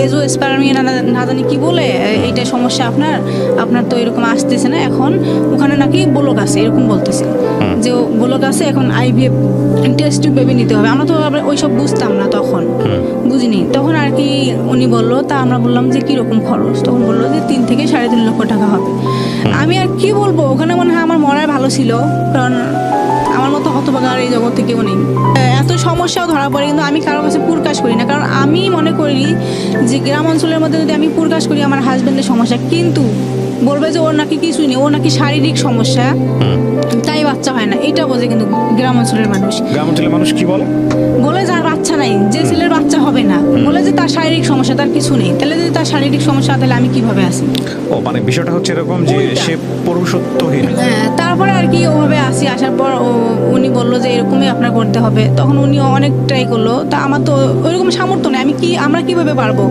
এজোস্পার্মিয়া না জানি কি বলে, এইটা সমস্যা আপনার তো এরকম আসতেছে না, এখন ওখানে নাকি ব্লক আছে, এরকম বলতেছে যে ব্লক আছে, এখন IVF টেস্ট বেবি নিতে হবে। আমরা তো ওইসব বুঝতাম না, তখন বুঝিনি। তখন আর কি উনি বললো, তা আমরা বললাম যে কিরকম খরচ? তখন বললো যে 3 থেকে 3.5 লক্ষ টাকা হবে। আমি আর কি বলবো, ওখানে মনে হয় আমার মরাই ভালো ছিল, কারণ আমার মতো হতভাগার এই জগৎ থেকে নেই। এত সমস্যাও ধরা পড়ে, কিন্তু আমি কারোর কাছে প্রকাশ করি না, কারণ আমি মনে করি যে গ্রাম অঞ্চলের মধ্যে যদি আমি প্রকাশ করি আমার হাজবেন্ডের সমস্যা, কিন্তু বলবে যে ওর নাকি কিছুই নেই, ও নাকি শারীরিক সমস্যা, তাই বাচ্চা হয় না, এটা বোঝে কিন্তু গ্রাম অঞ্চলের মানুষ কি বলে যার বাচ্চা নাই, যে ছেলের বাচ্চা হবে না, বলে যে তার শারীরিক সমস্যা, তার কিছু নেই। তাহলে যদি তার শারীরিক সমস্যা, তাহলে আমি কিভাবে আসি? ও মানে বিষয়টা হচ্ছে এরকম যে সে পুরুষত্বহীন। তারপরে আর কি ওভাবে আসার পর উনি বললো যে এরকমই আপনার করতে হবে। তখন উনি অনেক ট্রাই করলো, তা আমার তো ওইরকম সামর্থ্য নেই, আমরা কিভাবে পারবো?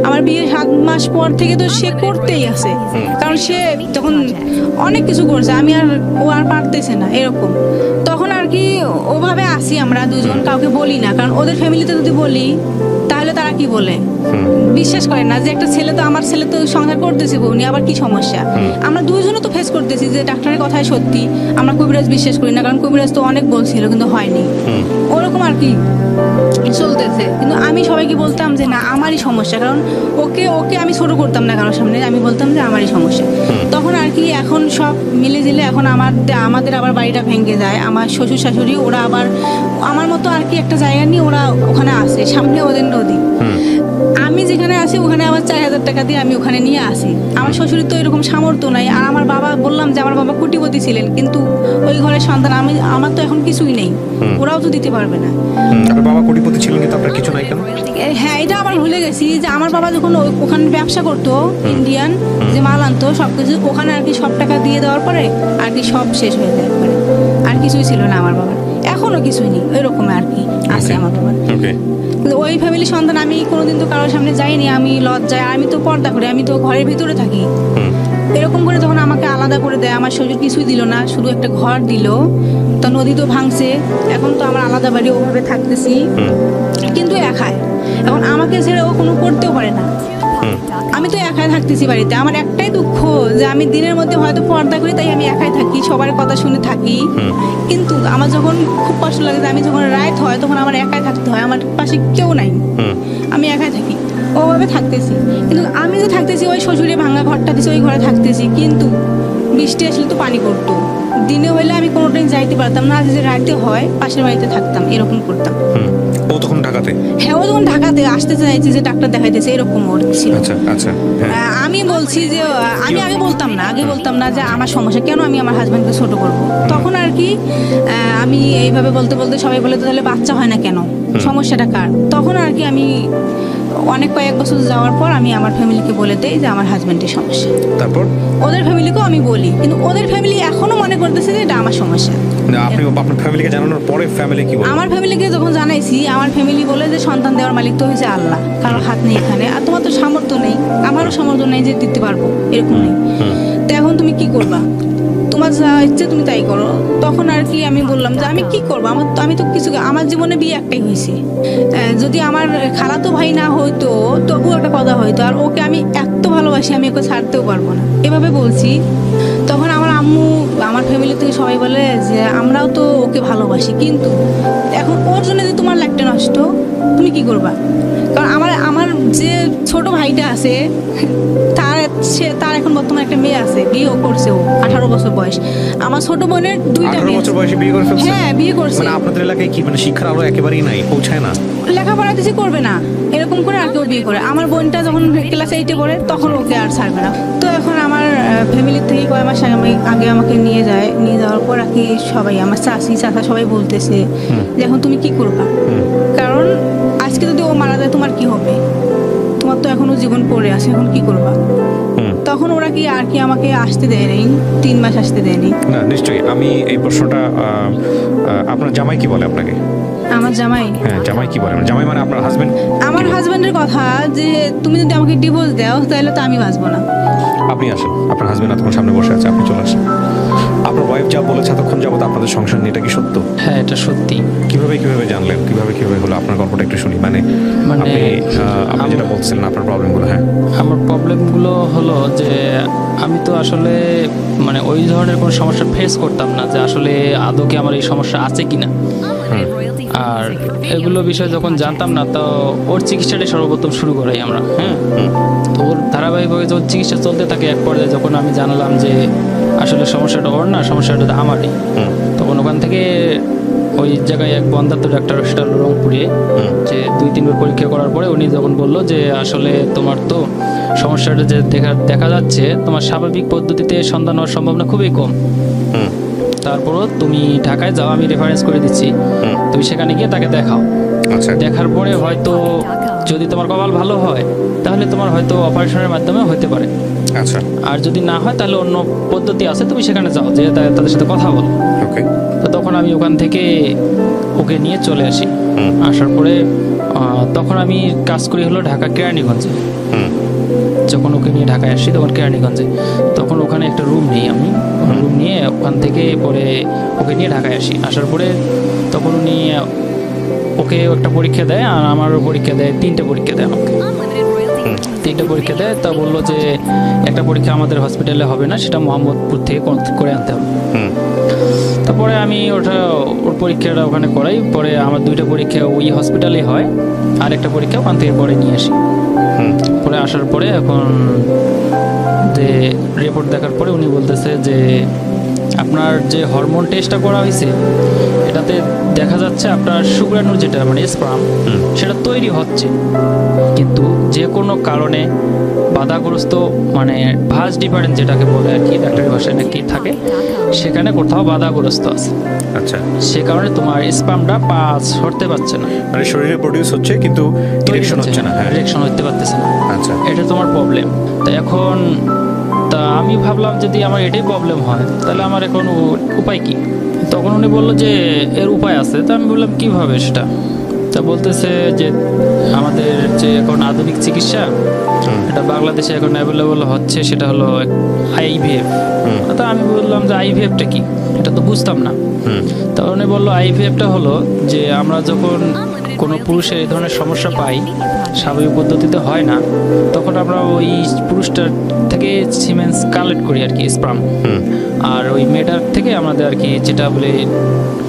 আমার বিয়ের 7 মাস পর থেকে তো সে করতেই আছে, কারণ সে তখন অনেক কিছু করছে, ও আর পারতেছে না, এরকম। তখন আর কি ওভাবে আসি আমরা দুজন, কাউকে বলি না, কারণ ওদের ফ্যামিলিতে যদি বলি তাহলে তারা কি বলে, বিশ্বাস করে না যে একটা ছেলে তো, আমার ছেলে তো সংসার করতেছে, উনি আবার কি সমস্যা? আমরা দুইজনও তো ফেস করতেছি যে ডাক্তারের কথাই সত্যি, আমরা কবিরাজ বিশ্বাস করি না, কারণ কবিরাজ তো অনেক বলছিল কিন্তু হয়নি, ওরকম আর কি চলতেছে। কিন্তু আমি সবাইকে বলতাম যে না, আমারই সমস্যা, কারণ ওকে আমি ছোট করতাম না কারোর সামনে, আমি বলতাম যে আমারই সমস্যা। তখন আর কি এখন সব মিলে জিলে এখন আমাদের আবার বাড়িটা ভেঙে যায়। আমার শ্বশুর শাশুড়ি ওরা আবার আমার মতো আর কি একটা জায়গা নিয়ে ওরা ওখানে আসে, সামনে ওদের নদী। আমি যেখানে আসি ওখানে আবার 4,000 টাকা দিয়ে আমি ওখানে নিয়ে আসি। আমার শ্বশুরের তো এরকম সামর্থ্য নাই। আর আমার বাবা, বললাম যে আমার বাবা কোটিপতি ছিলেন, কিন্তু ওই ঘরের সন্তান আমার তো এখন কিছুই নেই, ওরাও তো দিতে পারবে না। আপনার বাবা কোটিপতি ছিলেন কিন্তু আপনার কিছু নাই কেন? হ্যাঁ, এটা আবার ভুলে গেছি যে আমার বাবা যখন ওখানে ব্যবসা করতো, ইন্ডিয়ান যে মাল আনতো সবকিছু, ওখানে আর কি সব টাকা দিয়ে দেওয়ার পরে আর কি সব শেষ হয়ে যায় একবারে। আর কিছুই ছিল না আমার বাবার, এখনো কিছুই নেই, ওইরকম আর কি আছে আমার বাবার। ওই ফ্যামিলির সন্তান আমি কোনোদিন তো কারোর সামনে যাইনি, আমি লজ্জায়, আমি তো পর্দা করি, আমি তো ঘরের ভিতরে থাকি। এরকম করে যখন আমাকে আলাদা করে দেয়, আমার শ্বশুর কিছুই দিল না, শুধু একটা ঘর দিল। তো নদী তো ভাঙছে, এখন তো আমার আলাদা বাড়ি, ওভাবে থাকতেছি, কিন্তু একাই। এখন আমাকে ছেড়ে ও কোনো করতেও পারে না, আমি তো একাই থাকতেছি বাড়িতে। আমার একটাই দুঃখ যে আমি দিনের মধ্যে হয়তো পর্দা করি, তাই আমি একাই থাকি, সবার কথা শুনে থাকি। কিন্তু আমার যখন খুব কষ্ট লাগে যে আমি যখন রাত হয় তখন আমার একাই থাকতে হয়, আমার পাশে কেউ নাই, আমি একাই থাকি, ওভাবে থাকতেছি। কিন্তু আমি যে থাকতেছি ওই শ্বশুরে ভাঙা ঘরটা দিছি, ওই ঘরে থাকতেছি, কিন্তু বৃষ্টি আসলে তো পানি পড়তো। দিনে হইলে আমি কোনোদিন যাইতে পারতাম না, যে রাতে হয় পাশের বাড়িতে থাকতাম, এরকম করতাম। ও তখন ঢাকাতে? হ্যাঁ, ও তখন ঢাকাতে আসতে চাইছে, যে ডাক্তার দেখাইতেছে, এরকম ওর ছিল। আমি বলছি যে আমি আগে বলতাম না যে আমার সমস্যা কেন, আমি আমার হাজবেন্ডকে ছোট করব। তখন আর কি আমি এইভাবে বলতে বলতে সবাই বলে, তাহলে বাচ্চা হয় না কেন, সমস্যাটা কার? তখন আর কি আমি কয়েক বছর যাওয়ার পর আমি আমার ফ্যামিলিকে বলে দেই যে আমার হাজবেন্ডের সমস্যা। তারপর ওদের ফ্যামিলিকেও আমি বলি, কিন্তু ওদের ফ্যামিলি এখনো মনে করতেছে যে এটা আমার সমস্যা। আপনি আপনার ফ্যামিলিকে জানানোর পরে ফ্যামিলি কি বলে? আমার ফ্যামিলিকে যখন জানাইছি, আমার ফ্যামিলি বলে যে সন্তান দেওয়ার মালিক তো হয়েছে আল্লাহ, কারোর হাত নেই এখানে, আর তোমার তো সামর্থ্য নেই, আমারও সামর্থ্য নেই যে দিতে পারবো, এরকম নেই। তো এখন তুমি কি করবা? তোমার যা ইচ্ছে তুমি তাই করো। তখন আর কি আমি বললাম যে আমি কি করবো, আমি তো কিছু, আমার জীবনে বিয়ে একটাই হয়েছে, যদি আমার খালাতো ভাই না হইতো তবুও একটা কথা হইতো, আর ওকে আমি এত ভালোবাসি, আমি ওকে ছাড়তেও পারবো না, এভাবে বলছি। তখন আমার আম্মু, আমার ফ্যামিলি থেকে সবাই বলে যে আমরাও তো ওকে ভালোবাসি, কিন্তু এখন ওর জন্য যে তোমার লাইফটা নষ্ট, তুমি কি করবা? কারণ আমার যে ছোট ভাইটা আছে, তার এখন বর্তমানে একটা মেয়ে আছে, বিয়েও করছে, ও 18 বছর বয়স। আমার ছোট বোনের 2টা মেয়ে। 18 বছর বয়সে বিয়ে করে ফেলছে? হ্যাঁ, বিয়ে করছে। মানে আপনাদের এলাকায় কি মানে শিক্ষার আলো একেবারেই নাই, পৌঁছায় না? লেখাপড়া দিছি, করবে না, এরকম করে আর কেউ বিয়ে করে। আমার বোনটা যখন ক্লাস 8-এ পড়ে তখন ওকে আর ছাড়বে না। তো এখন আমার ফ্যামিলির থেকে কয় মাস আগে আমাকে নিয়ে যাওয়ার পর আর কি সবাই, আমার চাচা সবাই বলতেছে যে এখন তুমি কি করবা, কারণ আজকে যদি ও মারা যায় তোমার কি হবে, তোমার তো এখনো জীবন পড়ে আছে, এখন কি করবা? তখন ওরা কি আর কি আমাকে আসতে দেয়নি, 3 মাস আসতে দেয়নি। না, নিশ্চয়ই। আমি এই প্রশ্নটা, আপনার জামাই কি বলে আপনাকে? আমার জামাই? হ্যাঁ, জামাই কি বলে? জামাই মানে আপনার হাজবেন্ড? আমার হাজবেন্ডের কথা যে তুমি যদি আমাকে ডিভোর্স দাও তাহলে তো আমি বাঁচবো না। আপনি আসেন, আপনার হাজবেন্ড এতক্ষণ সামনে বসে আছে, আপনি চলে আসেন। আপনার ওয়াইফ যা বলেছে এতক্ষণ যাবত আপনাদের সংসার নিয়ে, এটা কি সত্য? হ্যাঁ, এটা সত্যি। কিভাবে জানলেন, কিভাবে হলো? আপনার গল্পটা একটু শুনি। মানে আপনি যেটা বলছিলেন আপনার প্রবলেমগুলো। হ্যাঁ, আমার প্রবলেমগুলো হলো যে আমি তো আসলে মানে ওই ধরনের কোনো সমস্যা ফেস করতাম না, যে আসলে আদৌ কি আমার এই সমস্যা আছে কিনা। আর এগুলো বিষয়ে যখন জানতাম না, তো ওর চিকিৎসাটাই সর্বপ্রথম শুরু করাই আমরা। হ্যাঁ, তো ওর ধারাবাহিকভাবে যখন চিকিৎসা চলতে থাকে, এক পর্যায়ে যখন আমি জানলাম যে আসলে সমস্যাটা ওর না, সমস্যাটা আমারই, তখন ওখান থেকে ওই জায়গায় এক বন্ধাত্ম ডাক্তার, সেটা রংপুরে, যে 2-3 বার পরীক্ষা করার পরে উনি যখন বললো যে আসলে তোমার তো সমস্যাটা যে দেখা যাচ্ছে, তোমার স্বাভাবিক পদ্ধতিতে সন্তান হওয়ার সম্ভাবনা খুবই কম, তারপরও তুমি ঢাকায় যাও, আমি রেফারেন্স করে দিচ্ছি, তুমি সেখানে গিয়ে তাকে দেখাও। দেখার পরে হয়তো যদি তোমার কপাল ভালো হয় তাহলে তোমার হয়তো অপারেশনের মাধ্যমে হতে পারে। আচ্ছা, আর যদি না হয় তাহলে অন্য পদ্ধতি আছে, তুমি সেখানে যাও, যে তাদের সাথে কথা বলো। তো তখন আমি ওখান থেকে ওকে নিয়ে চলে আসি। আসার পরে তখন আমি কাজ করি হলো ঢাকা কেরানীগঞ্জে। যখন ওকে নিয়ে ঢাকায় আসি তখন কেরানীগঞ্জে, তখন ওখানে একটা রুম নিই আমি। রুম নিয়ে ওখান থেকে পরে ওকে নিয়ে ঢাকায় আসি। আসার পরে তখন উনি ওকে একটা পরীক্ষা দেয়, আর আমারও পরীক্ষা দেয়, 3টে পরীক্ষা দেয় আমাকে। 3টে পরীক্ষা দেয়, তা বললো যে একটা পরীক্ষা আমাদের হসপিটালে হবে না, সেটা মোহাম্মদপুর থেকে করে আনতে হবে। তারপরে আমি ওর পরীক্ষাটা ওখানে করাই। পরে আমার 2টা পরীক্ষা ওই হসপিটালে হয়, আর একটা পরীক্ষা ওখান থেকে পরে নিয়ে আসি। পরে আসার পরে এখন যে রিপোর্ট দেখার পরে উনি বলতেছে যে আপনার যে হরমোন টেস্টটা করা হয়েছে এটাতে দেখা যাচ্ছে আপনার শুক্রাণু যেটা মানে স্পার্ম সেটা তৈরি হচ্ছে, কিন্তু যে কোনো কারণে বাধাগ্রস্ত মানে ভাঁজ ডিফারেন্স যেটাকে বলে আর কি ডাক্তারি ভাষায় নাকি থাকে, সেখানে কোথাও বাধাগ্রস্ত আছে। আচ্ছা, সে কারণে তোমার স্পার্মটা পাস হতে পারছে না, মানে শরীরে প্রডিউস হচ্ছে কিন্তু ইরেকশন হচ্ছে না। হ্যাঁ, ইরেকশন হতে পারতেছে না। আচ্ছা, এটা তোমার প্রবলেম। তো এখন তা আমি ভাবলাম যদি আমার এটাই প্রবলেম হয় তাহলে আমার এখন উপায় কি? তখন উনি বললো যে এর উপায় আছে। তো আমি বললাম কিভাবে সেটা? তা বলতেছে যে আমাদের যে এখন আধুনিক চিকিৎসা এটা বাংলাদেশে এখন অ্যাভেলেবল হচ্ছে, সেটা হলো আইভিএফ। তা আমি বললাম যে আইভিএফটা কি, এটা তো বুঝতাম না। তখন উনি বললো আইভিএফটা হলো যে আমরা যখন কোনো পুরুষের এই ধরনের সমস্যা পাই, স্বাভাবিক পদ্ধতিতে হয় না, তখন আমরা ওই পুরুষটার থেকে সিমেন্স কালেক্ট করি আর কি, স্পার্ম, আর ওই মেয়েটার থেকে আমাদের আর কি যেটা বলে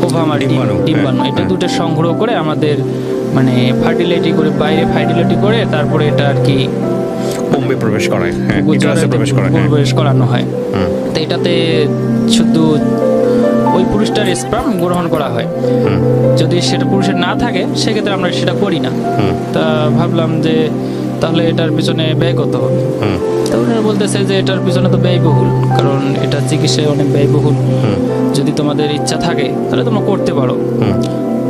ওভাম আর ডিম্বাণু, এটা দুটো সংগ্রহ করে আমাদের মানে ফার্টিলিটি করে, বাইরে ফার্টিলিটি করে তারপরে এটা আর কি বোম্বে প্রবেশ করায়, প্রবেশ করানো হয়। তো এটাতে শুধু ওই পুরুষটার স্পার্ম গ্রহণ করা হয়। যদি সেটা পুরুষের না থাকে সেক্ষেত্রে আমরা সেটা করি না। তা ভাবলাম যে তাহলে এটার পিছনে ব্যয় কত হবে? তাহলে বলতেছে যে এটার পিছনে তো ব্যয়বহুল, কারণ এটা চিকিৎসায় অনেক ব্যয়বহুল। যদি তোমাদের ইচ্ছা থাকে তাহলে তোমরা করতে পারো।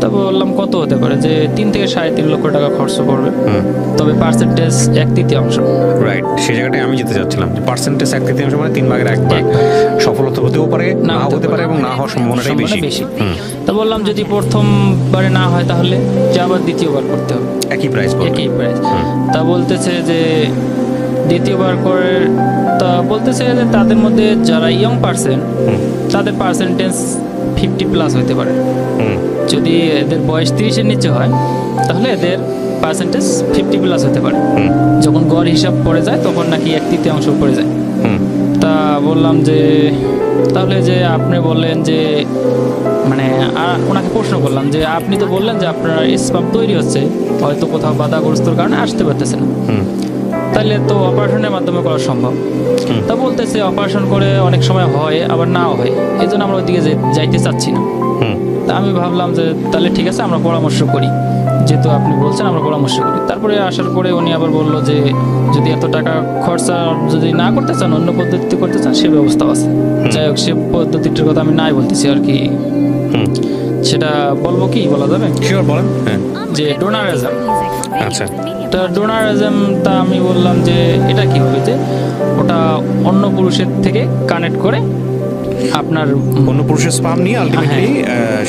তবে বললাম কত হতে পারে? যে 3 থেকে 3.5 লক্ষ টাকা খরচ করবে, তবে পার্সেন্টেজ 1/3। রাইট, সেই জায়গাটায় আমি যেতে চাচ্ছিলাম যে পার্সেন্টেজ 1/3 মানে 3/1 সফলতা হতেও পারে, নাও হতে পারে, এবং না হওয়ার সম্ভাবনাটাই বেশি। তো বললাম যদি প্রথমবারে না হয় তাহলে যে আবার দ্বিতীয়বার করতে হবে, একই প্রাইস। তা বলতেছে যে দ্বিতীয়বার করে, তা বলতেছে যে তাদের মধ্যে যারা ইয়ং পার্সন তাদের পার্সেন্টেজ 50+ হতে পারে। যদি এদের বয়স 30-এর নিচে হয় তাহলে এদের পার্সেন্টেজ 50+ হতে পারে। যখন গড় হিসাব পড়ে যায় তখন নাকি 1/3 পড়ে যায়। তা বললাম যে তাহলে যে আপনি বললেন যে মানে ওনাকে প্রশ্ন করলাম যে আপনি তো বললেন যে আপনার স্পার্ম তৈরি হচ্ছে, হয়তো কোথাও বাধাগ্রস্তর কারণে আসতে পারতেছে না, তাহলে তো অপারেশনের মাধ্যমে করা সম্ভব। তা বলতেছে অপারেশন করে অনেক সময় হয় আবার নাও হয়, এই জন্য আমরা ওইদিকে যাইতে চাচ্ছি না। তা আমি ভাবলাম যে তাহলে ঠিক আছে আমরা পরামর্শ করি, যেহেতু আপনি বলছেন আমরা পরামর্শ করি। তারপরে আসার পরে উনি আবার বললো যে যদি এত টাকা খরচা যদি না করতে চান, অন্য পদ্ধতিতে করতে চান, সে ব্যবস্থাও আছে। যাই হোক, সে পদ্ধতিটার কথা আমি নাই বলতেছি আর কি। সেটা বলবো কি বলা যাবে? শিওর বলেন। যে ডোনারিজম। আচ্ছা, তা ডোনারিজম, তা আমি বললাম যে এটা কি হবে? যে ওটা অন্য পুরুষের থেকে কানেক্ট করে আপনার অন্য পুরুষের স্পার্ম নিয়ে আলটিমেটলি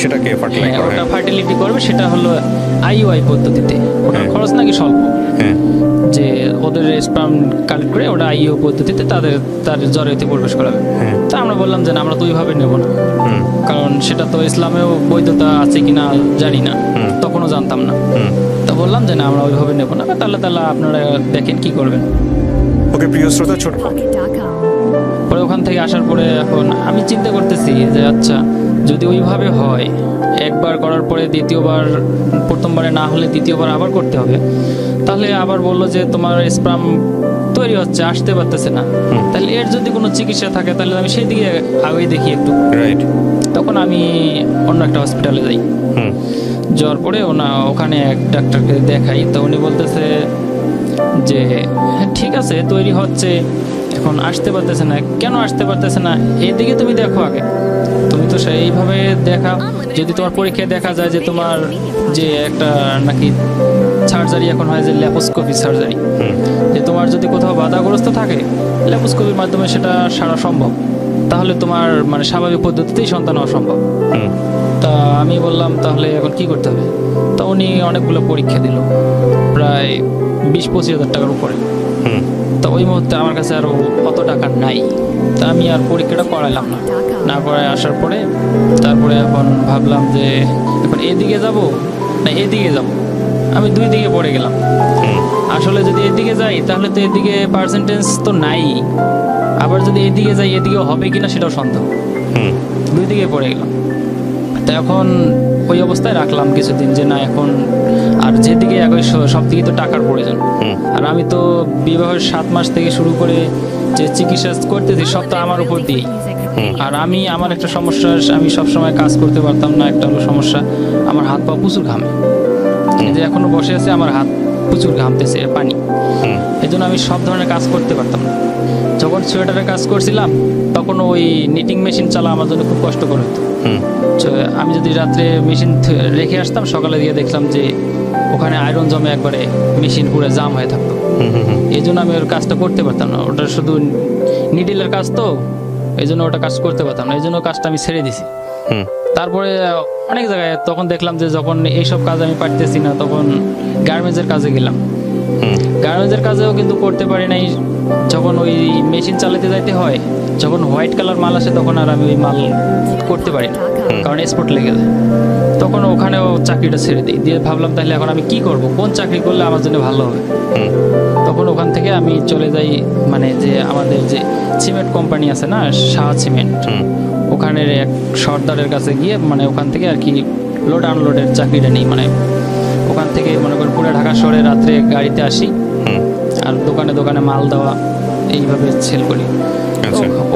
সেটাকে ফার্টিলাইজ করা, ওটা ফার্টিলিটি করবে। সেটা হলো আইইউআই পদ্ধতিতে। ওটা খরচ নাকি স্বল্প, যে ওদের স্পার্ম কালেক্ট করে ওটা আইইউ পদ্ধতিতে তার জরায়ুতে প্রবেশ করাবে। তা আমরা বললাম যে না, আমরা তো ওইভাবে নেব না, কারণ সেটা তো ইসলামেও বৈধতা আছে কিনা জানি না, তখনও জানতাম না। তা বললাম যে না, আমরা ওইভাবে নেব না। তাহলে আপনারা দেখেন কি করবেন। ওকে, প্রিয় শ্রোতা, ছোট পরে ওখান থেকে আসার পরে এখন আমি চিন্তা করতেছি যে আচ্ছা যদি ওইভাবে হয়, একবার করার পরে দ্বিতীয়বার, প্রথমবারে না হলে দ্বিতীয়বার আবার করতে হবে, তাহলে আবার বললো যে তোমার স্পার্ম তৈরি হচ্ছে, আসতে পারতেছে না, তাহলে এর যদি কোনো চিকিৎসা থাকে তাহলে আমি সেই দিকে আগে দেখি একটু। রাইট, তখন আমি অন্য একটা হসপিটালে যাই। যাওয়ার পরে ওখানে এক ডাক্তারকে দেখাই। তো উনি বলতেছে যে ঠিক আছে তৈরি হচ্ছে, এখন আসতে পারতেছে না। কেন আসতে পারতেছে না? এইদিকে তুমি দেখো আগে, তুমি তো সেইভাবে দেখাও। যদি তোমার পরীক্ষায় দেখা যায় যে তোমার যে একটা নাকি সার্জারি এখন হয় যে ল্যাপোস্কোপি সার্জারি, যে তোমার যদি কোথাও বাধাগ্রস্ত থাকে ল্যাপোস্কোপির মাধ্যমে সেটা সারা সম্ভব, তাহলে তোমার মানে স্বাভাবিক পদ্ধতিতেই সন্তান হওয়া সম্ভব। তা আমি বললাম তাহলে এখন কি করতে হবে? তা উনি অনেকগুলো পরীক্ষা দিল, প্রায় 20-25 হাজার টাকার উপরে। তা ওই মুহূর্তে আমার কাছে আরও অত টাকা নাই। তা আমি আর পরীক্ষাটা করাইলাম না করায় আসার পরে তারপরে এখন ভাবলাম যে এখন এদিকে যাব না এদিকে যাব। আমি 2 দিকে পড়ে গেলাম। আসলে যদি এদিকে যাই তাহলে তো এদিকে পার্সেন্টেজ তো নাই, আবার যদি এদিকে যাই এদিকে হবে কিনা সেটাও সন্দেহ। 2 দিকে পড়ে গেলাম। তো এখন ওই অবস্থায় রাখলাম কিছুদিন, যে না এখন আর যেদিকে একই সব দিকে তো টাকার প্রয়োজন। আর আমি তো বিবাহের 7 মাস থেকে শুরু করে যে চিকিৎসা করতেছি সব তো আমার উপর দিয়েই। আর আমি আমার একটা সমস্যা, আমি সবসময় কাজ করতে পারতাম না। একটা হলো সমস্যা, আমার হাত পা প্রচুর ঘামে। এই যে এখনো বসে আছে, আমার হাত প্রচুর ঘামতেছে পানি, এই জন্য আমি সব ধরনের কাজ করতে পারতাম না। যখন সোয়েটারের কাজ করছিলাম তখন ওই নিটিং মেশিন চালা আমার জন্য খুব কষ্টকর হতো। আমি যদি রাত্রে মেশিন রেখে আসতাম, সকালে গিয়ে দেখলাম যে ওখানে আয়রন জমে একবারে মেশিন পুরো জাম হয়ে থাকতো। এই জন্য আমি ওর কাজটা করতে পারতাম না। ওটা শুধু নিডিলের কাজ তো, এই জন্য ওটা কাজ করতে পারতাম না। এই জন্য কাজটা আমি ছেড়ে দিছি। তারপরে অনেক জায়গায় তখন দেখলাম যে যখন এইসব কাজ আমি পারতেছি না, তখন গার্মেন্টসের কাজে গেলাম। গার্মেন্টসের কাজেও কিন্তু করতে পারি নাই। যখন ওই মেশিন চালাতে যাইতে হয়, যখন হোয়াইট কালার মাল আসে তখন আর আমি ওই মাল করতে পারি না, কারণ স্পট লেগে যায়। তখন ওখানেও চাকরিটা ছেড়ে দিই। দিয়ে ভাবলাম তাহলে এখন আমি কি করব, কোন চাকরি করলে আমার জন্য ভালো হবে। তখন ওখান থেকে আমি চলে যাই, মানে যে আমাদের যে সিমেন্ট কোম্পানি আছে না, শাহ সিমেন্ট, ওখানের এক সর্দারের কাছে গিয়ে মানে ওখান থেকে আর কি লোড আনলোডের চাকরিটা নিই। মানে ওখান থেকে মনে করেন পুরো ঢাকা শহরে রাত্রে গাড়িতে আসি আর দোকানে দোকানে মাল দেওয়া, এইভাবে সেল করি।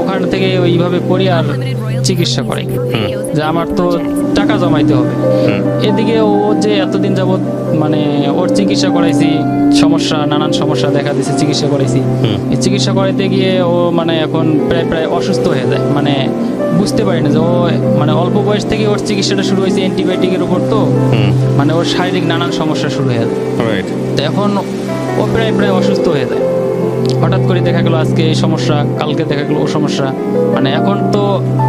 ওখান থেকে ওইভাবে করি আর চিকিৎসা করি, যে আমার তো টাকা জমাইতে হবে। এদিকে ও যে এতদিন যাবৎ মানে ওর চিকিৎসা করাইছি, সমস্যা নানান সমস্যা দেখা দিয়েছে, চিকিৎসা করাইছি। এই চিকিৎসা করাইতে গিয়ে ও মানে এখন প্রায় প্রায় অসুস্থ হয়ে যায়। মানে বুঝতে পারি না যে ও মানে অল্প বয়স থেকে ওর চিকিৎসাটা শুরু হয়েছে অ্যান্টিবায়োটিকের উপর, তো মানে ওর শারীরিক নানান সমস্যা শুরু হয়ে যায়। তো এখন ও প্রায় প্রায় অসুস্থ হয়ে যায়। হঠাৎ করে দেখা গেল আজকে এই সমস্যা, কালকে দেখা গেল ও সমস্যা। মানে এখন তো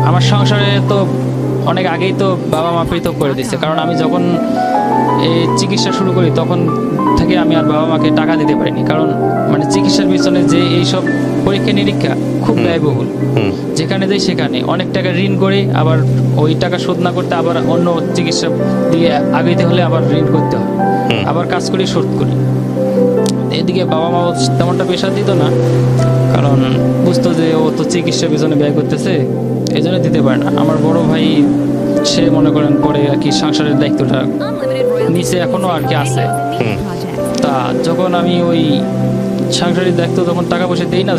আমার সংসারে তো অনেক আগেই তো বাবা মা পৃথক করে দিচ্ছে, কারণ আমি যখন এই চিকিৎসা শুরু করি তখন থেকে আমি আর বাবা মাকে টাকা দিতে পারিনি। কারণ মানে চিকিৎসার পিছনে যে এইসব পরীক্ষা নিরীক্ষা খুব ব্যয়বহুল, যেখানে যাই সেখানে অনেক টাকা ঋণ করে, আবার ওই টাকা শোধ না করতে আবার অন্য চিকিৎসা দিয়ে আগাইতে হলে আবার ঋণ করতে হয়, আবার কাজ করি শোধ করি। এদিকে বাবা মা তেমনটা পেশা দিত না, কারণ বুঝতো যে ও তো চিকিৎসার পিছনে ব্যয় করতেছে, এই জন্য দিতে পারে না। আমার বড় ভাই সে মনে করেন পরে আর কি সংসারের দায়িত্বটা নিচে এখনো আর কি আছে। তা যখন আমি ওই সাংসারিক দায়িত্ব তখন টাকা পয়সা দেই না,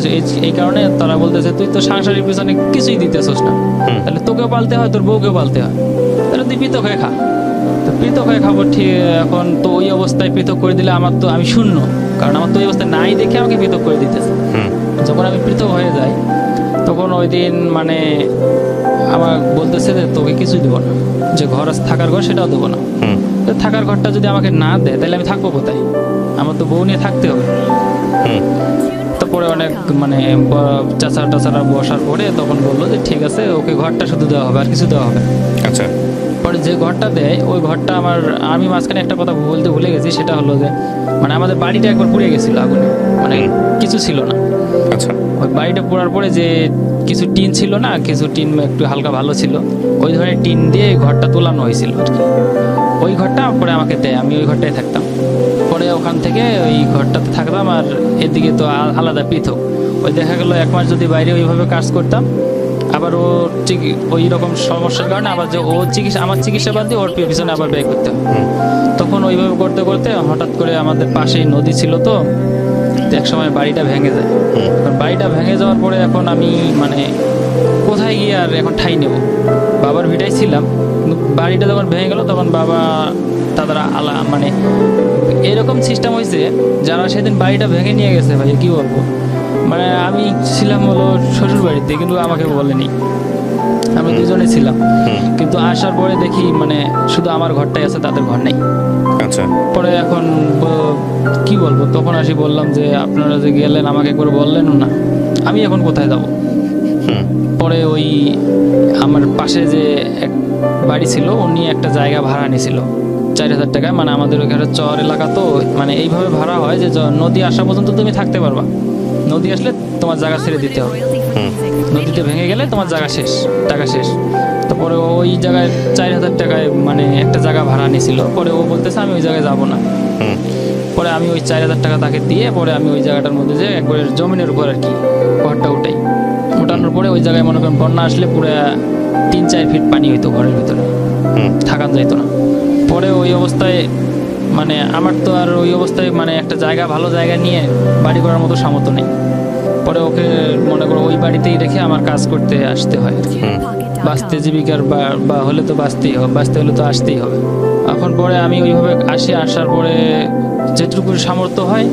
এই কারণে তারা বলতেছে তুই তো সাংসারিক পিছনে কিছুই দিতেছস না, তাহলে তোকেও পালতে হয়, তোর বউকেও পালতে হয়, তাহলে তুই পৃথক হয়ে খা। তো পৃথক হয়ে খাবো ঠিক, এখন তো ওই অবস্থায় পৃথক করে দিলে আমার তো আমি শূন্য, কারণ আমার তো ওই অবস্থায় নাই দেখে আমাকে পৃথক করে দিতেছে। যখন আমি পৃথক হয়ে যাই তখন ওই দিন মানে আমার বলতেছে যে তোকে কিছুই দেবো না, যে ঘর আছে থাকার ঘর সেটাও দেবো না। থাকার ঘরটা যদি আমাকে না দেয় তাহলে আমি থাকবো কোথায়, আমার তো বউ নিয়ে থাকতে হবে। তারপরে অনেক মানে চাচারা টাচারা বসার পরে তখন বললো যে ঠিক আছে ওকে ঘরটা শুধু দেওয়া হবে, আর কিছু দেওয়া হবে। আচ্ছা, পরে যে ঘরটা দেয় ওই ঘরটা আমার, আমি মাঝখানে একটা কথা বলতে ভুলে গেছি, সেটা হলো যে মানে আমাদের বাড়িটা একবার পুড়ে গেছিল আগুনে, মানে কিছু ছিল না। আচ্ছা, ওই বাড়িটা পোড়ার পরে যে কিছু টিন ছিল না, কিছু টিন একটু হালকা ভালো ছিল, ওই ধরনের টিন দিয়ে ঘরটা তোলানো হয়েছিল আর কি। ওই ঘরটা পরে আমাকে দেয়, আমি ওই ঘরটায় থাকতাম। পরে ওখান থেকে ওই ঘরটাতে থাকতাম, আর এদিকে তো আলাদা পৃথক। ওই দেখা গেলো এক মাস যদি বাইরে ওইভাবে কাজ করতাম, আবার ও ওই রকম সমস্যার কারণে আবার যে ও চিকিৎসা, আমার চিকিৎসা বাদ দিয়ে ওর পিছনে আবার ব্যয় করতে হয়। তখন ওইভাবে করতে করতে হঠাৎ করে আমাদের পাশেই নদী ছিল, তো এক সময় বাড়িটা ভেঙে যায়। বাড়িটা ভেঙে যাওয়ার পরে এখন আমি মানে কোথায় গিয়ে আর এখন ঠাই নেব, বাবার ভিটাই ছিলাম। বাড়িটা যখন ভেঙে গেল তখন বাবা তারা মানে এরকম সিস্টেম হয়েছে, যারা সেদিন বাড়িটা ভেঙে নিয়ে গেছে ভাই কি বলবো, মানে আমি ছিলাম হলো শ্বশুর বাড়িতে, কিন্তু আমাকে বলেনি, আমি দুজনে ছিলাম। কিন্তু আসার পরে দেখি মানে শুধু আমার ঘরটাই আছে, তাদের ঘর নেই। আচ্ছা, পরে এখন কি বলবো, তখন আসি বললাম যে আপনারা যে গেলেন আমাকে একবার বললেনও না, আমি এখন কোথায় যাব। পরে ওই আমার পাশে যে এক বাড়ি ছিল, উনি একটা জায়গা ভাড়া নিয়েছিল 4000 টাকায়। মানে আমাদের ওইখানে চর এলাকা, তো মানে এইভাবে ভাড়া হয় যে নদী আসা পর্যন্ত তুমি থাকতে পারবা, নদী আসলে তোমার জায়গা ছেড়ে দিতে হবে, নদীতে ভেঙে গেলে তোমার জায়গা শেষ, টাকা শেষ। তারপরে ওই জায়গায় 4000 টাকায় মানে একটা জায়গা ভাড়া নিয়েছিল। পরে ও বলতেছে আমি ওই জায়গায় যাবো না। পরে আমি ওই 4000 টাকা তাকে দিয়ে পরে আমি ওই জায়গাটার মধ্যে যে একবারে জমিনের উপর আর কি ঘরটা উঠানোর পরে ওই জায়গায় মনে করেন বন্যা আসলে পুরো 3-4 ফিট পানি হইতো ঘরের ভিতরে, থাকা যাইতো না। পরে ওই অবস্থায় মানে আমার তো আর ওই অবস্থায় মানে একটা জায়গা, ভালো জায়গা নিয়ে বাড়ি করার মতো সামর্থ্য নেই। পরে ওকে মনে করো ওই বাড়িতেই রেখে আমার কাজ করতে আসতে হয় আর কি। বাঁচতে জীবিকার বা হলে তো বাঁচতেই হবে, বাঁচতে হলে তো আসতেই হবে। এখন পরে আমি ওইভাবে আসার পরে যেটুকু সামর্থ্য হয়,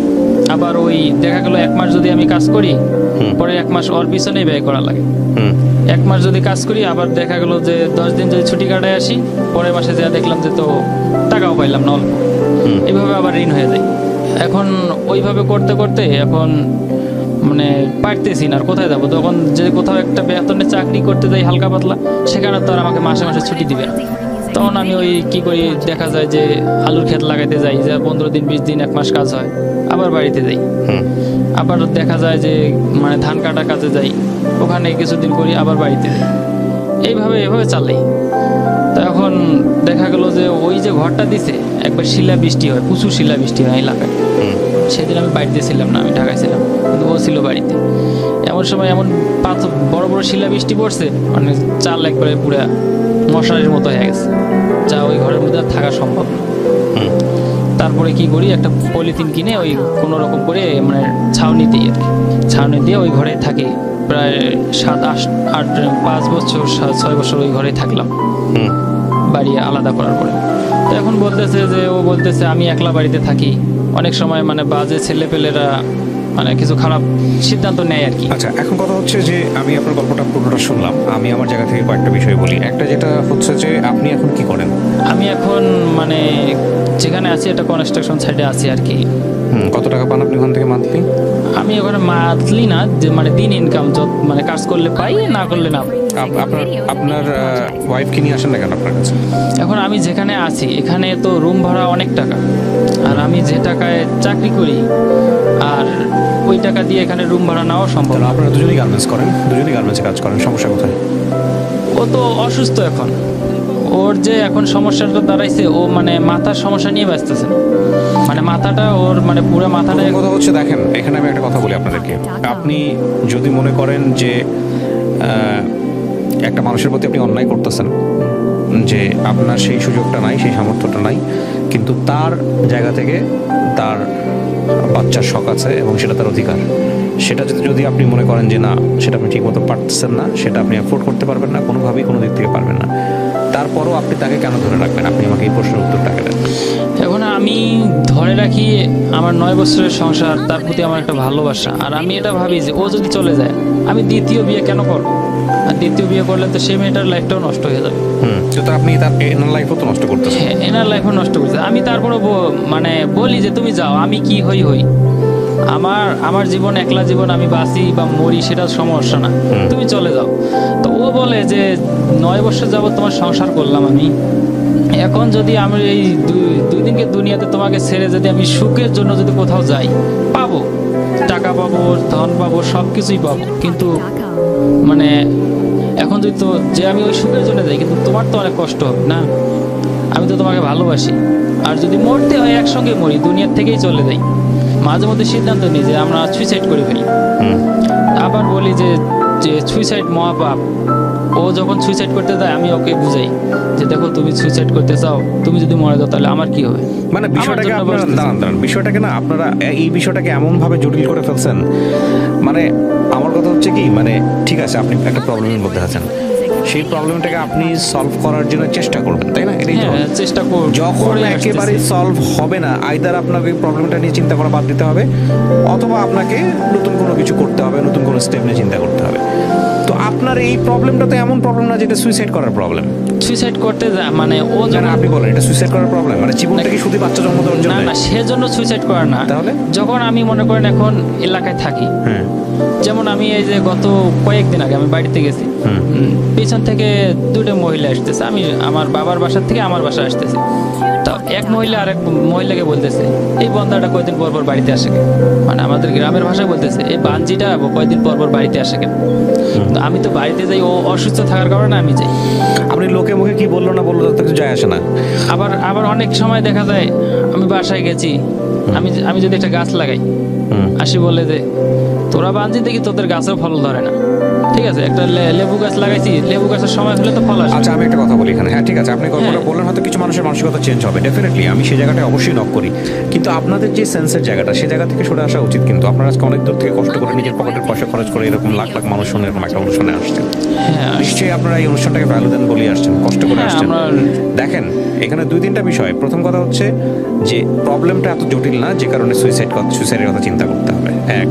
আবার ওই দেখা গেল 1 মাস যদি আমি কাজ করি, পরে 1 মাস ওর পিছনেই ব্যয় করা লাগে। 1 মাস যদি কাজ করি, আবার দেখা গেল যে 10 দিন যদি ছুটি কাটায় আসি, পরের মাসে যা দেখলাম যে তো টাকাও পাইলাম না, অল্প। এইভাবে আবার ঋণ হয়ে যায়। এখন ওইভাবে করতে করতে এখন মানে পারতেছি না, আর কোথায় যাবো? তখন যে কোথাও একটা বেতনে চাকরি করতে যাই হালকা পাতলা, সেখানে তো আর আমাকে মাসে মাসে ছুটি দিবে না। তখন আমি ওই কি করি, দেখা যায় যে আলুর ক্ষেত লাগাইতে যাই, যে 15 দিন 20 দিন 1 মাস কাজ হয়, আবার বাড়িতে যাই। আবার দেখা যায় যে মানে ধান কাটা কাজে যাই, ওখানে কিছুদিন করি, আবার বাড়িতে যাই। এভাবে চালাই। তো এখন দেখা গেল যে ওই যে ঘরটা দিছে, একবার শিলা বৃষ্টি হয়, প্রচুর শিলা বৃষ্টি হয় এলাকায়। সেদিন আমি বাড়িতে ছিলাম না, আমি ঢাকায় ছিলাম, কিন্তু ও ছিল বাড়িতে। এমন সময় এমন বড় বড় শিলা বৃষ্টি পড়ছে, মানে চাল একবারে পুরা মশারির মতো হয়ে গেছে, যা ওই ঘরের মধ্যে আর থাকা সম্ভব না। তারপরে কি করি, একটা পলিথিন কিনে ওই কোনো রকম করে মানে ছাউনি দিই আর কি, ছাউনি দিয়ে ওই ঘরে থাকি প্রায় 5 বছর 6 বছর ওই ঘরেই থাকলাম, বাড়ি আলাদা করার পরে। তো এখন বলতেছে আমি একলা বাড়িতে থাকি। অনেক সময় মানে বাজে ছেলেপেলেরা মানে কিছু খারাপ সিদ্ধান্ত নেয় আর কি। আচ্ছা, এখন কথা হচ্ছে যে আমি আপনার গল্পটা পুরোটা শুনলাম, আমি আমার জায়গা থেকে কয়েকটা বিষয় বলি। একটা যেটা হচ্ছে যে আপনি এখন কি করেন? আমি এখন মানে যেখানে আছি এটা কনস্ট্রাকশন সাইডে আছি আর কি। কত টাকা পান আপনি ওখান থেকে মান্থলি? আমি ওখানে মান্থলি না, যে মানে দিন ইনকাম, মানে কাজ করলে পাই, না করলে না। আপনার ওয়াইফকে নিয়ে আসেন না কেন আপনার কাছে? এখন আমি যেখানে আছি এখানে তো রুম ভাড়া অনেক টাকা, আর আমি যে টাকায় চাকরি করি আর ওই টাকা দিয়ে এখানে রুম ভাড়া নেওয়া সম্ভব না। আপনারা দুজনেই গার্মেন্টস করেন, দুজনেই গার্মেন্টসে কাজ করেন, সমস্যা কোথায়? ও তো অসুস্থ এখন, ওর যে এখন সমস্যাটা দাঁড়াইছে, ও মানে মাথার সমস্যা নিয়ে ব্যস্তেছে, মানে মাথাটা ওর মানে পুরো মাথাটা। কথা হচ্ছে দেখেন, এখানে আমি একটা কথা বলি আপনাদেরকে। আপনি যদি মনে করেন যে একটা মানুষের প্রতি আপনি অন্যায় করতেছেন, যে আপনার সেই সুযোগটা নাই, সেই সামর্থ্যটা নাই, কিন্তু তার জায়গা থেকে তার বাচ্চার শখ আছে এবং সেটা তার অধিকার, সেটা যদি আপনি মনে করেন যে না, সেটা আপনি ঠিক মতো পারতেছেন না, সেটা আপনি অ্যাফোর্ড করতে পারবেন না, কোনোভাবেই কোনো দিক থেকে পারবেন না, তারপরও আপনি তাকে কেন ধরে রাখবেন? আপনি আমাকে এই প্রশ্নের উত্তরটাকে দেন। এখন আমি ধরে রাখি আমার 9 বছরের সংসার, তার প্রতি আমার একটা ভালোবাসা, আর আমি এটা ভাবি যে ও যদি চলে যায় আমি দ্বিতীয় বিয়ে কেন করব? আর দ্বিতীয় বিয়ে করলে তো সেই মেয়েটার লাইফটাও নষ্ট হয়ে যাবে। তো আপনি তার এনার লাইফও তো নষ্ট করতেছেন। হ্যাঁ, এনার লাইফও নষ্ট করছে। আমি তারপরে মানে বলি যে তুমি যাও, আমি কি হই আমার জীবন, একলা জীবন, আমি বাঁচি বা মরি সেটা সমস্যা না, তুমি চলে যাও। তো ও বলে যে 9 বছর যাবত তোমার সংসার করলাম আমি, এখন যদি আমি এই 2 দিনকে দুনিয়াতে তোমাকে ছেড়ে যদি আমি সুখের জন্য যদি কোথাও যাই, পাবো টাকা, পাবো ধন, পাবো সব কিছুই পাবো, কিন্তু মানে এখন যদি তো যে আমি ওই সুখের জন্য যাই, কিন্তু তোমার তো অনেক কষ্ট হবে না, আমি তো তোমাকে ভালোবাসি। আর যদি মরতে হয় একসঙ্গে মরি, দুনিয়ার থেকেই চলে যাই। মাঝে মধ্যে সিদ্ধান্ত নিই যে আমরা সুইসাইড করে ফেলি। আবার বলি যে সুইসাইড মহাপাপ। ও যখন সুইসাইড করতে যায় আমি ওকে বুঝাই যে দেখো, তুমি সুইসাইড করতে চাও, তুমি যদি মরে যাও তাহলে আমার কি হবে? মানে বিষয়টাকে বিষয়টাকে না আপনারা এই বিষয়টাকে এমন ভাবে জটিল করে ফেলছেন। মানে আমার কথা হচ্ছে কি, মানে ঠিক আছে, আপনি একটা প্রবলেমের মধ্যে আছেন, সেই প্রবলেমটাকে আপনি সলভ করার জন্য চেষ্টা করবেন, তাই না? এটাই তো চেষ্টা করব। যখন একেবারে সলভ হবে না, আইদার আপনাকে প্রবলেমটা নিয়ে চিন্তা করা বাদ দিতে হবে, অথবা আপনাকে নতুন কোনো কিছু করতে হবে, নতুন কোনো স্টেপ নিয়ে চিন্তা করতে হবে। তো আপনার এই প্রবলেমটা তো এমন প্রবলেম না যেটা সুইসাইড করার প্রবলেম। সুইসাইড করতে মানে ও যেন আপনি বলেন এটা সুইসাইড করার প্রবলেম, মানে জীবনটাকে শুধু বাচ্চা জন্ম দেওয়ার জন্য না, সেজন্য সুইসাইড করা না। তাহলে যখন আমি মনে করেন এখন এলাকায় থাকি, যেমন আমি এই যে গত কয়েকদিন আগে আমি বাড়িতে গেছি, পিছন থেকে 2টা মহিলা আসতেছে, আমি আমার বাবার বাসার থেকে আমার বাসা আসতেছি। তা এক মহিলা আরেক মহিলাকে বলতেছে এই বন্দাটা কয়দিন পর পর বাড়িতে আসে কেন, মানে আমাদের গ্রামের ভাষায় বলতেছে এই বাঞ্জিটা কয়দিন পর পর বাড়িতে আসে কেন। আমি তো বাড়িতে যাই, ও অসুস্থ থাকার কারণে আমি যাই। আপনি লোকে মুখে কি বললো না বললো তাতে কিছু যায় আসে না। আবার অনেক সময় দেখা যায় আমি বাসায় গেছি, আমি যদি একটা গাছ লাগাই, আসি বলে যে তোরা বানজি দেখি তোদের গাছেও ফল ধরে না, ঠিক আছে, একটা লেবু গাছ লাগাইছি, লেবু গাছের সময় হলে তো ফল আসবে। আচ্ছা আমি একটা কথা বলি এখানে, হ্যাঁ ঠিক আছে আপনি গল্পটা বললেন, হয়তো কিছু মানুষের মানসিকতা চেঞ্জ হবে, ডেফিনেটলি আমি সেই জায়গাটায় অবশ্যই নক করি, কিন্তু আপনাদের যে সেন্সের জায়গাটা সেই জায়গা থেকে সরে আসা উচিত। কিন্তু আপনারা আজকে অনেক দূর থেকে কষ্ট করে নিজের পকেটের পয়সা খরচ করে এরকম লাখ লাখ মানুষ শুনে এরকম একটা অনুষ্ঠানে আসছেন, হ্যাঁ নিশ্চয়ই আপনারা এই অনুষ্ঠানটাকে ভ্যালু দেন বলেই আসছেন, কষ্ট করে হ্যাঁ, আসছেন। আমরা- দেখেন এখানে 2-3টা বিষয়। প্রথম কথা হচ্ছে যে প্রবলেমটা এত জটিল না যে কারণে সুইসাইডের কথা চিন্তা করতে হবে, 1।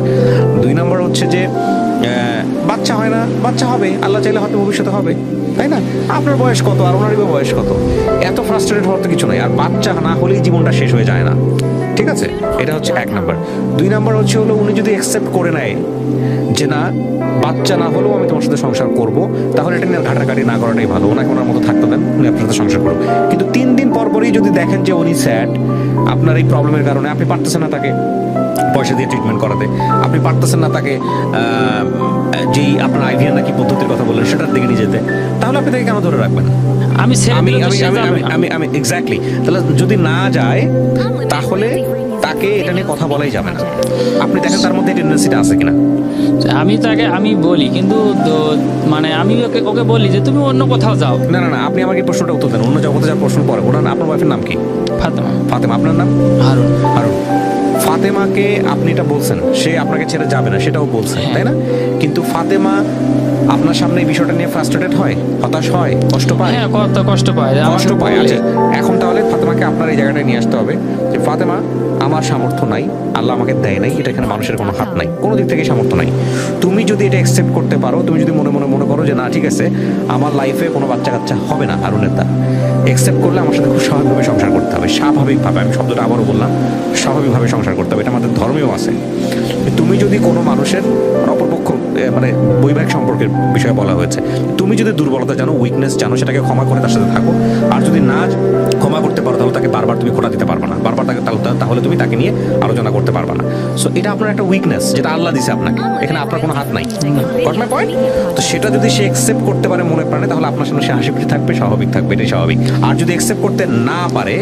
2 নম্বর হচ্ছে যে বাচ্চা হয় না, বাচ্চা হবে, আল্লাহ চাইলে হয়তো ভবিষ্যতে হবে, তাই না? আপনার বয়স কত আর ওনারই বয়স কত, এত ফ্রাস্ট্রেটেড হওয়ার তো কিছু নাই। আর বাচ্চা না হলেই জীবনটা শেষ হয়ে যায় না, ঠিক আছে? এটা হচ্ছে 1 নম্বর। 2 নম্বর হচ্ছে হলো উনি যদি অ্যাকসেপ্ট করে নেয় যে না বাচ্চা না হলেও আমি তোমার সাথে সংসার করব, তাহলে এটা নিয়ে ঘাটাঘাটি না করাটাই ভালো, ওনাকে ওনার মতো থাকতে দেন, উনি আপনার সাথে সংসার করুন। কিন্তু 3 দিন পরই যদি দেখেন যে উনি স্যাড, আপনার এই প্রবলেমের কারণে আপনি পারতেছেন না তাকে পয়সা দিয়ে ট্রিটমেন্ট করাতে, আপনি পারতেছেন না তাকে যেই আপনার আইভিয়ান নাকি পদ্ধতির কথা বললেন সেটার দিকে নিয়ে যেতে, তাহলে আপনি তাকে কেন ধরে রাখবেন? আমি আমি এক্স্যাক্টলি, তাহলে যদি না যায় তাহলে তাকে এটা নিয়ে কথা বলাই যাবে না। আপনি দেখেন তার মধ্যে টেন্ডেন্সিটা আছে কিনা। আমি বলি, কিন্তু মানে আমি ওকে বলি যে তুমি অন্য কোথাও যাও। না, আপনি আমাকে প্রশ্নটা উত্তর দেন, অন্য জগতে যাওয়ার প্রশ্ন পরে। আপনার ওয়াইফের নাম কি? ফাতেমা। আপনার নাম? হারুন। ফাতেমাকে আপনি এটা বলছেন, সে আপনাকে ছেড়ে যাবে না সেটাও বলছেন, তাই না? কিন্তু ফাতেমা আপনার সামনে এই বিষয়টা নিয়ে ফ্রাস্ট্রেটেড হয়, হতাশ হয়, কষ্ট পায়। হ্যাঁ, কষ্ট পায়। আচ্ছা এখন তাহলে ফাতেমাকে আপনার এই জায়গাটায় নিয়ে আসতে হবে যে ফাতেমা, আমার সামর্থ্য নাই, আল্লাহ আমাকে দেয় নাই, এটা এখানে মানুষের কোনো হাত নাই, কোনো দিক থেকে সামর্থ্য নাই। তুমি যদি এটা অ্যাকসেপ্ট করতে পারো, তুমি যদি মনে করো যে না ঠিক আছে আমার লাইফে কোনো বাচ্চা কাচ্চা হবে না হারুনের দ্বারা, অ্যাকসেপ্ট করলে আমার সাথে খুব স্বাভাবিকভাবে সংসার করতে হবে, স্বাভাবিকভাবে, আমি শব্দটা আবারও বললাম, স্বাভাবিকভাবে সংসার করতে হবে, এটা আমাদের ধর্মেও আছে। তুমি যদি কোনো মানুষের অপরপক্ষ মানে বৈবাহিক সম্পর্কের বিষয়ে বলা হয়েছে, তুমি যদি দুর্বলতা জানো, উইকনেস জানো, সেটাকে ক্ষমা করে তার সাথে থাকো। আর যদি না ক্ষমা করতে পারো তাহলে তাকে বারবার তুমি খোঁটা দিতে পারবে না, বারবার তাহলে তুমি তাকে নিয়ে আলোচনা করতে পারবে না। সো এটা আপনার একটা উইকনেস, যেটা আল্লাহ দিছে আপনাকে, এখানে আপনার কোনো হাত নাই। Got my point? তো সেটা যদি সে অ্যাকসেপ্ট করতে পারে মনে প্রাণে, তাহলে আপনার সামনে সে হাসি খুশি থাকবে, স্বাভাবিক থাকবে, এটাই স্বাভাবিক। আর যদি অ্যাকসেপ্ট করতে না পারে,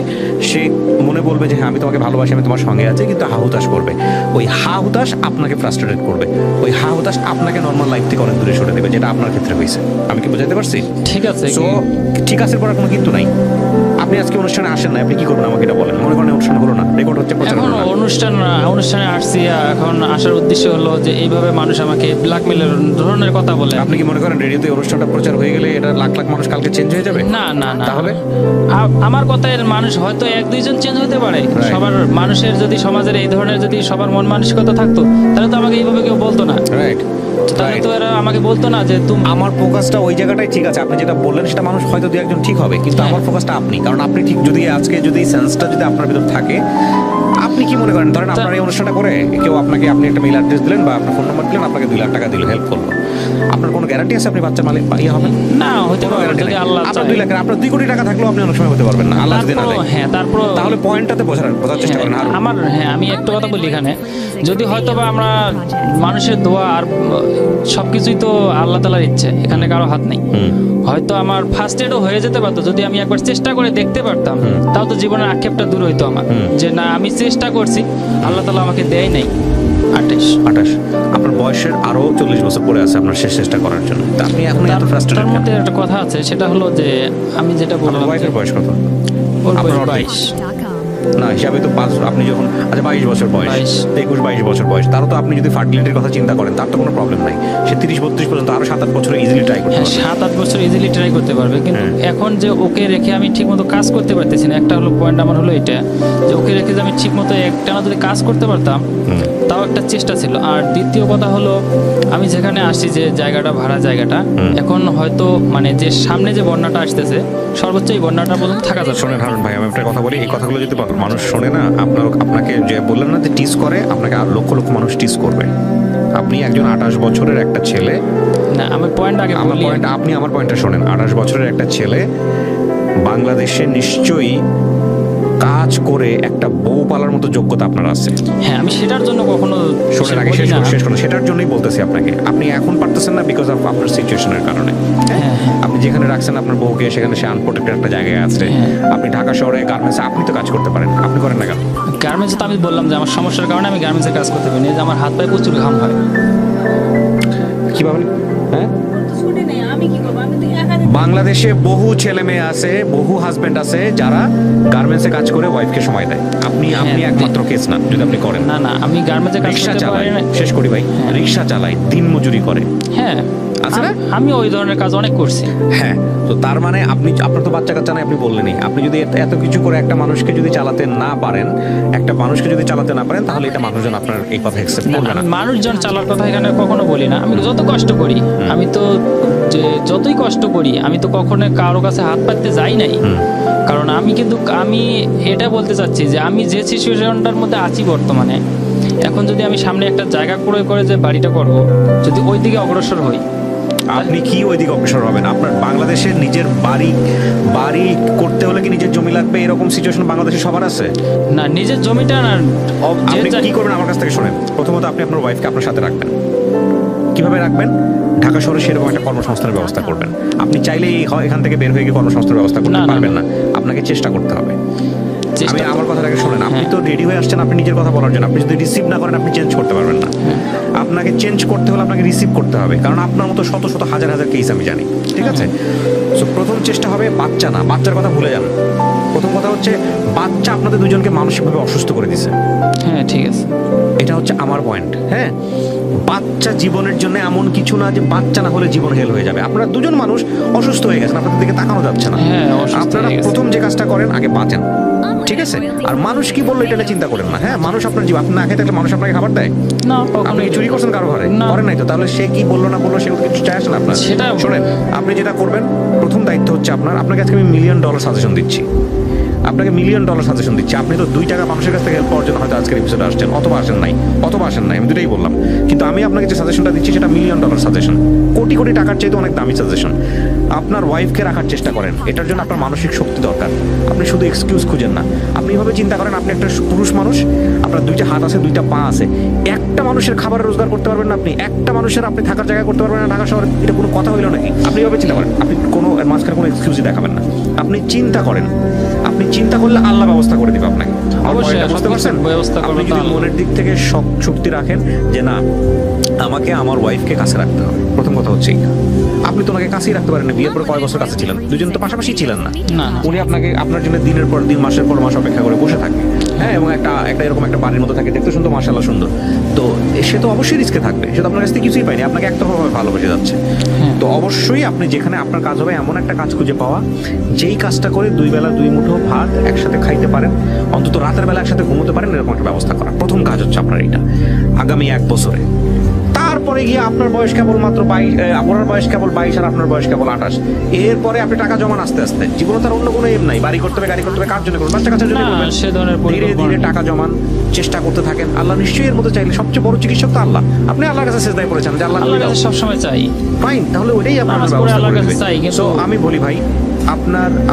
সে মনে বলবে যে হ্যাঁ আমি তোমাকে ভালোবাসি, আমি তোমার সঙ্গে আছি, কিন্তু হা-হুতাশ করবে। ওই হা-হুতাশ আপনাকে ফ্রাস্ট্রেটেড করবে, ওই হা-হুতাশ আপনাকে নর্মাল লাইফ থেকে অনেক দূরে সরে দেবে, যেটা আপনার ক্ষেত্রে হয়েছে। আমি কি বোঝাতে পারছি? ঠিক আছে। সো ঠিক আছে পড়ার কোনো কিন্তু নাই। আপনি আজকে অনুষ্ঠানে আসেন না, আপনি কি করবেন আমাকে এটা বলেন। মনে করেন অনুষ্ঠান হলো না, রেকর্ড হচ্ছে, প্রচার হলো না। অনুষ্ঠানে আসছি, এখন আসার উদ্দেশ্য হলো যে এইভাবে মানুষ আমাকে ব্ল্যাকমেলের ধরনের কথা বলে। আপনি কি মনে করেন রেডিওতে অনুষ্ঠানটা প্রচার হয়ে গেলে এটা লাখ লাখ মানুষ কালকে চেঞ্জ হয়ে যাবে? না। তাহলে আমার কথায় মানুষ হয়তো 1-2 জন চেঞ্জ হতে পারে। সবার মানুষের যদি সমাজের এই ধরনের যদি সবার মন মানসিকতা থাকতো, তাহলে তো আমাকে এইভাবে কেউ বলতো না। রাইট, তাহলে তো এরা আমাকে বলতো না যে তুমি। আমার ফোকাসটা ওই জায়গাটাই ঠিক আছে, আপনি যেটা বললেন সেটা মানুষ হয়তো 2-1 ঠিক হবে, কিন্তু আমার ফোকাসটা আপনি, কারণ আপনি ঠিক যদি আজকে যদি সেন্সটা যদি আপনার ভিতর থাকে, আপনি কি মনে করেন ধরেন আপনার এই অনুষ্ঠানটা করে কেউ আপনি একটা মেইল অ্যাড্রেস দিলেন বা আপনার ফোন নাম্বার দিলেন, আপনাকে 2 লাখ টাকা দিল, হেল্প করলো, আপনার কোনো গ্যারান্টি আছে আপনি বাচ্চা মালিক ইয়ে হবেন? না, হতে পারে যদি আল্লাহ চায়। আপনার 2 লাখ, আপনার 2 কোটি টাকা থাকলেও আপনি অনেক সময় হতে পারবেন না, আল্লাহ যদি না দেয়। হ্যাঁ, তারপর তাহলে পয়েন্টটাতে বোঝার চেষ্টা করেন। আমি একটা কথা বলি, এখানে যদি হয়তো বা আমরা মানুষের দোয়া আর সবকিছুই তো আল্লাহ তাআলার ইচ্ছে, এখানে কারো হাত নেই। হয়তো আমার ফার্স্ট এডও হয়ে যেতে পারতো যদি আমি একবার চেষ্টা করে দেখতে পারতাম, তাও তো জীবনের আক্ষেপটা দূর হইতো আমার, যে না আমি চেষ্টা করছি, আল্লাহ তাআলা আমাকে দেয় নাই। 28 আপনার বয়সের আরো 40 বছর পরে আছে আপনার শেষ চেষ্টা করার জন্য, আপনি এখন এত ফ্রাস্ট্রেটেড। তার মধ্যে একটা কথা আছে, সেটা হলো যে আমি যেটা বললাম, ওয়াইফের বয়স কত? ওর বয়স 22। না হিসাবে তো 5, আপনি যখন 22 বছর বয়স, 21-22 বছর বয়স, তারও তো আপনি যদি ফার্টিলিটির কথা চিন্তা করেন তার তো কোনো প্রবলেম নাই। সে 30-32 পর্যন্ত আরো 7-8 বছর ইজিলি ট্রাই করতে পারবে। 7-8 বছর ইজিলি ট্রাই করতে পারবে, কিন্তু এখন যে ওকে রেখে আমি ঠিকমতো কাজ করতে পারতেছি না। একটা হলো পয়েন্ট আমার হলো এটা, যে ওকে রেখে যে আমি ঠিকমতো একটানা যদি কাজ করতে পারতাম, তাও একটা চেষ্টা ছিল। আর দ্বিতীয় কথা হলো, আমি যেখানে আসছি, যে জায়গাটা ভাড়া জায়গাটা, এখন হয়তো মানে যে সামনে যে বন্যাটা আসতেছে, সর্বোচ্চ এই বন্যাটা পর্যন্ত থাকা যাবে। শোনেন হারুন ভাই, আমি একটা কথা বলি, এই কথাগুলো যদি মানুষ শোনে না, আপনাকে যে বললেন না যে টিস করে, আপনাকে আর লক্ষ লক্ষ মানুষ টিস করবে। আপনি একজন 28 বছরের একটা ছেলে। না, আমি পয়েন্ট আগে বলি, আপনি আমার পয়েন্টটা শোনেন। 28 বছরের একটা ছেলে বাংলাদেশে নিশ্চয়ই কাজ করে একটা বউ পালার মতো যোগ্যতা আপনার আছে। হ্যাঁ, আমি সেটার জন্য কখনো শোনেন, আগে শেষ করুন। সেটার জন্যই বলতেছি আপনাকে, আপনি এখন পারতেছেন না বিকজ অফ আপনার সিচুয়েশনের কারণে। আপনি যে যেখানে রাখছেন আপনার বউকে সেখানে সে আনপ্রোটেক্টেড একটা জায়গায় আছে, আপনি ঢাকা শহরে গার্মেন্টসে আপনি তো কাজ করতে পারেন, আপনি করেন না কেন? গার্মেন্টসে তো আমি বললাম যে আমার সমস্যার কারণে আমি গার্মেন্টসের কাজ করতে পারি না, যে আমার হাত পায়ে প্রচুর ঘাম হয়। কিভাবে? হ্যাঁ, ছুটি নেই, আমি কি করবো? আমি তো একা বাংলাদেশে বহু ছেলে মেয়ে আছে, বহু হাজবেন্ড আছে যারা গার্মেন্টসে কাজ করে ওয়াইফকে সময় দেয়। আপনি একমাত্র কেস না যদি আপনি করেন। না না, আমি গার্মেন্টসে কাজ রিক্সা করতে চালায়, পারি না। শেষ করি ভাই, রিক্সা চালায়, দিন মজুরি করে, হ্যাঁ আছে না? আমি ওই ধরনের কাজ অনেক করছি। হ্যাঁ, তো তার মানে আপনার তো বাচ্চা কাচ্চা নাই, আপনি বললেনই। আপনি যদি এত কিছু করে একটা মানুষকে যদি চালাতে না পারেন, তাহলে এটা মানুষজন আপনার এই কথা অ্যাকসেপ্ট করবে না। আমি মানুষজন চালার কথা এখানে কখনো বলি না। আমি যত কষ্ট করি, আমি তো যে যতই কষ্ট করি, আমি তো কখনো কারো কাছে হাত পাততে যাই নাই। কারণ আমি এটা বলতে চাচ্ছি যে আমি যে সিচুয়েশনটার মধ্যে আছি বর্তমানে, এখন যদি আমি সামনে একটা জায়গা করে যে বাড়িটা করব, যদি ওই দিকে অগ্রসর হই। আপনি কি ওই দিকে অগ্রসর হবেন? আপনার বাংলাদেশের নিজের বাড়ি করতে হলে কি নিজের জমি লাগবে? এরকম সিচুয়েশন বাংলাদেশে সবার আছে না, নিজের জমিটা না। আপনি কি করবেন আমার কাছ থেকে শোনেন। প্রথমত আপনি আপনার ওয়াইফকে আপনার সাথে রাখবেন। কিভাবে রাখবেন? ঢাকা শহরে সেরকম একটা কর্মসংস্থানের ব্যবস্থা করবেন। আপনি চাইলেই এখান থেকে বের হয়ে গিয়ে কর্মসংস্থানের ব্যবস্থা করতে পারবেন না, আপনাকে চেষ্টা করতে হবে। আমি আমার কথাটাকে শোনেন, আপনি তো রেডি হয়ে আসছেন আপনি নিজের কথা বলার জন্য। আপনি যদি রিসিভ না করেন আপনি চেঞ্জ করতে পারবেন না। আপনাকে চেঞ্জ করতে হলে আপনাকে রিসিভ করতে হবে, কারণ আপনার মতো শত শত হাজার হাজার কেস আমি জানি, ঠিক আছে? সো প্রথম চেষ্টা হবে বাচ্চা না, বাচ্চার কথা ভুলে যান। প্রথম কথা হচ্ছে বাচ্চা আপনাদের দুজনকে মানসিকভাবে অসুস্থ করে দিছে। হ্যাঁ, ঠিক আছে, এটা হচ্ছে আমার পয়েন্ট। হ্যাঁ, বাচ্চা জীবনের জন্য এমন কিছু না যে বাচ্চা না হলে জীবন হেল হয়ে যাবে। আপনারা দুজন মানুষ অসুস্থ হয়ে গেছেন, আপনাদের দিকে তাকানো যাচ্ছে না। আপনারা প্রথম যে কাজটা করেন, আগে বাঁচেন, ঠিক আছে? আর মানুষ কি বললো এটা নিয়ে চিন্তা করেন না। হ্যাঁ, মানুষ আপনার জীবন, আপনি না খেয়ে থাকলে মানুষ আপনাকে খাবার দেয় না? আপনি কি চুরি করছেন কারো ঘরে? করেন নাই তো, তাহলে সে কি বললো না বললো সেগুলো কিছু চাই আসে না আপনার। শোনেন, আপনি যেটা করবেন, প্রথম দায়িত্ব হচ্ছে আপনাকে আজকে আমি $1 মিলিয়ন সাজেশন দিচ্ছি। আপনাকে $1 মিলিয়ন সাজেশন দিচ্ছি। আপনি তো 2 টাকা মানুষের কাছ থেকে হেল্প পাওয়ার জন্য হয়তো আজকের এপিসোডে আসছেন, অথবা আসেন নাই, আমি দুটাই বললাম। কিন্তু আমি আপনাকে যে সাজেশনটা দিচ্ছি সেটা $1 মিলিয়ন সাজেশন, কোটি কোটি টাকার চাইতে অনেক দামি সাজেশন। আপনার ওয়াইফকে রাখার চেষ্টা করেন, এটার জন্য আপনার মানসিক শক্তি দরকার। আপনি শুধু এক্সকিউজ খুঁজেন না। আপনি এভাবে চিন্তা করেন, আপনি একটা পুরুষ মানুষ, আপনার 2টা হাত আছে, 2টা পা আছে, একটা মানুষের খাবার রোজগার করতে পারবেন না আপনি? একটা মানুষের আপনি থাকার জায়গা করতে পারবেন না ঢাকা শহরে? এটা কোনো কথা হইলো নাকি? আপনি এভাবে চিন্তা করেন, আপনি কোনো মাঝখানে কোনো এক্সকিউজই দেখাবেন না। আপনি চিন্তা করেন, আপনি চিন্তা করলে আল্লাহ ব্যবস্থা করে দিবে আপনাকে। অবশ্যই বুঝতে পারছেন? আপনি যদি মনের দিক থেকে শক্তি রাখেন যে না, আমাকে আমার ওয়াইফকে কাছে রাখতে হবে, প্রথম কথা হচ্ছে আপনি তো ওনাকে কাছেই রাখতে পারেন না। বিয়ের পরে কয় বছর কাছে ছিলেন? দুজন তো পাশাপাশি ছিলেন না। উনি আপনার জন্য দিনের পর দিন, মাসের পর মাস অপেক্ষা করে বসে থাকে। হ্যাঁ, এবং একটা এরকম একটা বাড়ির মতো থাকে, দেখতে সুন্দর, মাশাআল্লাহ সুন্দর। তো সে তো অবশ্যই রিস্কে থাকবে, সে তো আপনার কাছ থেকে কিছুই পায়নি, আপনাকে একতরফাভাবে ভালোবেসে যাচ্ছে। তো অবশ্যই আপনি যেখানে আপনার কাজ হবে এমন একটা কাজ খুঁজে পাওয়া, যেই কাজটা করে 2 বেলা 2 মুঠো ভাত একসাথে খাইতে পারেন, অন্তত রাতের বেলা একসাথে ঘুমোতে পারেন, এরকম একটা ব্যবস্থা করা। প্রথম কাজ হচ্ছে আপনার এটা, আগামী 1 বছরে। তারপরে গিয়ে আপনার বয়স কেবল মাত্র 22, আপনার বয়স কেবল 22 আর আপনার বয়স কেবল 28। এরপরে আপনি টাকা জমান আস্তে আস্তে। জীবনে তার অন্য কোনো এম নাই, বাড়ি করতে হবে, গাড়ি করতে হবে, কার জন্য করবেন? বাচ্চা কাচ্চার জন্য করবেন। ধীরে ধীরে টাকা জমান, চেষ্টা করতে থাকেন। আল্লাহ নিশ্চয়ই এর মধ্যে চাইলে, সবচেয়ে বড় চিকিৎসক তো আল্লাহ। আপনি আল্লাহর কাছে সিজদায় পড়েছেন যে আল্লাহ সবসময় চাই, ফাইন, তাহলে ওইটাই আপনার ব্যবস্থা করে দিবেন। সো আমি বলি ভাই,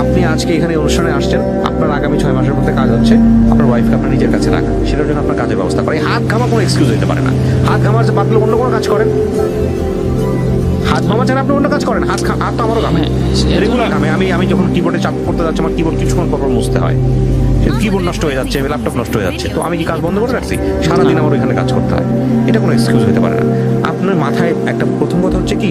আপনি আজকে এখানে অনুষ্ঠানে আসছেন, আপনার আগামী 6 মাসের মধ্যে কাজ হচ্ছে আপনার ওয়াইফকে আপনার নিজের কাছে রাখা, সেটার জন্য আপনার কাজের ব্যবস্থা করেন। হাত ঘামা কোনো এক্সকিউজ হতে পারে না। হাত ঘামার বাদলে অন্য কোনো কাজ করেন, হাত ঘামা ছাড়া আপনি অন্য কাজ করেন। হাত তো আমারও ঘামে, রেগুলার ঘামে। আমি যখন কিবোর্ডে চাপ করতে যাচ্ছি, আমার কিবোর্ড কিছুক্ষণ পর মুছতে হয়, কিবোর্ড নষ্ট হয়ে যাচ্ছে, ল্যাপটপ নষ্ট হয়ে যাচ্ছে, তো আমি কি কাজ বন্ধ করে রাখছি? সারাদিন আমার ওইখানে কাজ করতে হয়। এটা কোনো এক্সকিউজ হতে পারে না। আপনার মাথায় একটা প্রথম কথা হচ্ছে কি,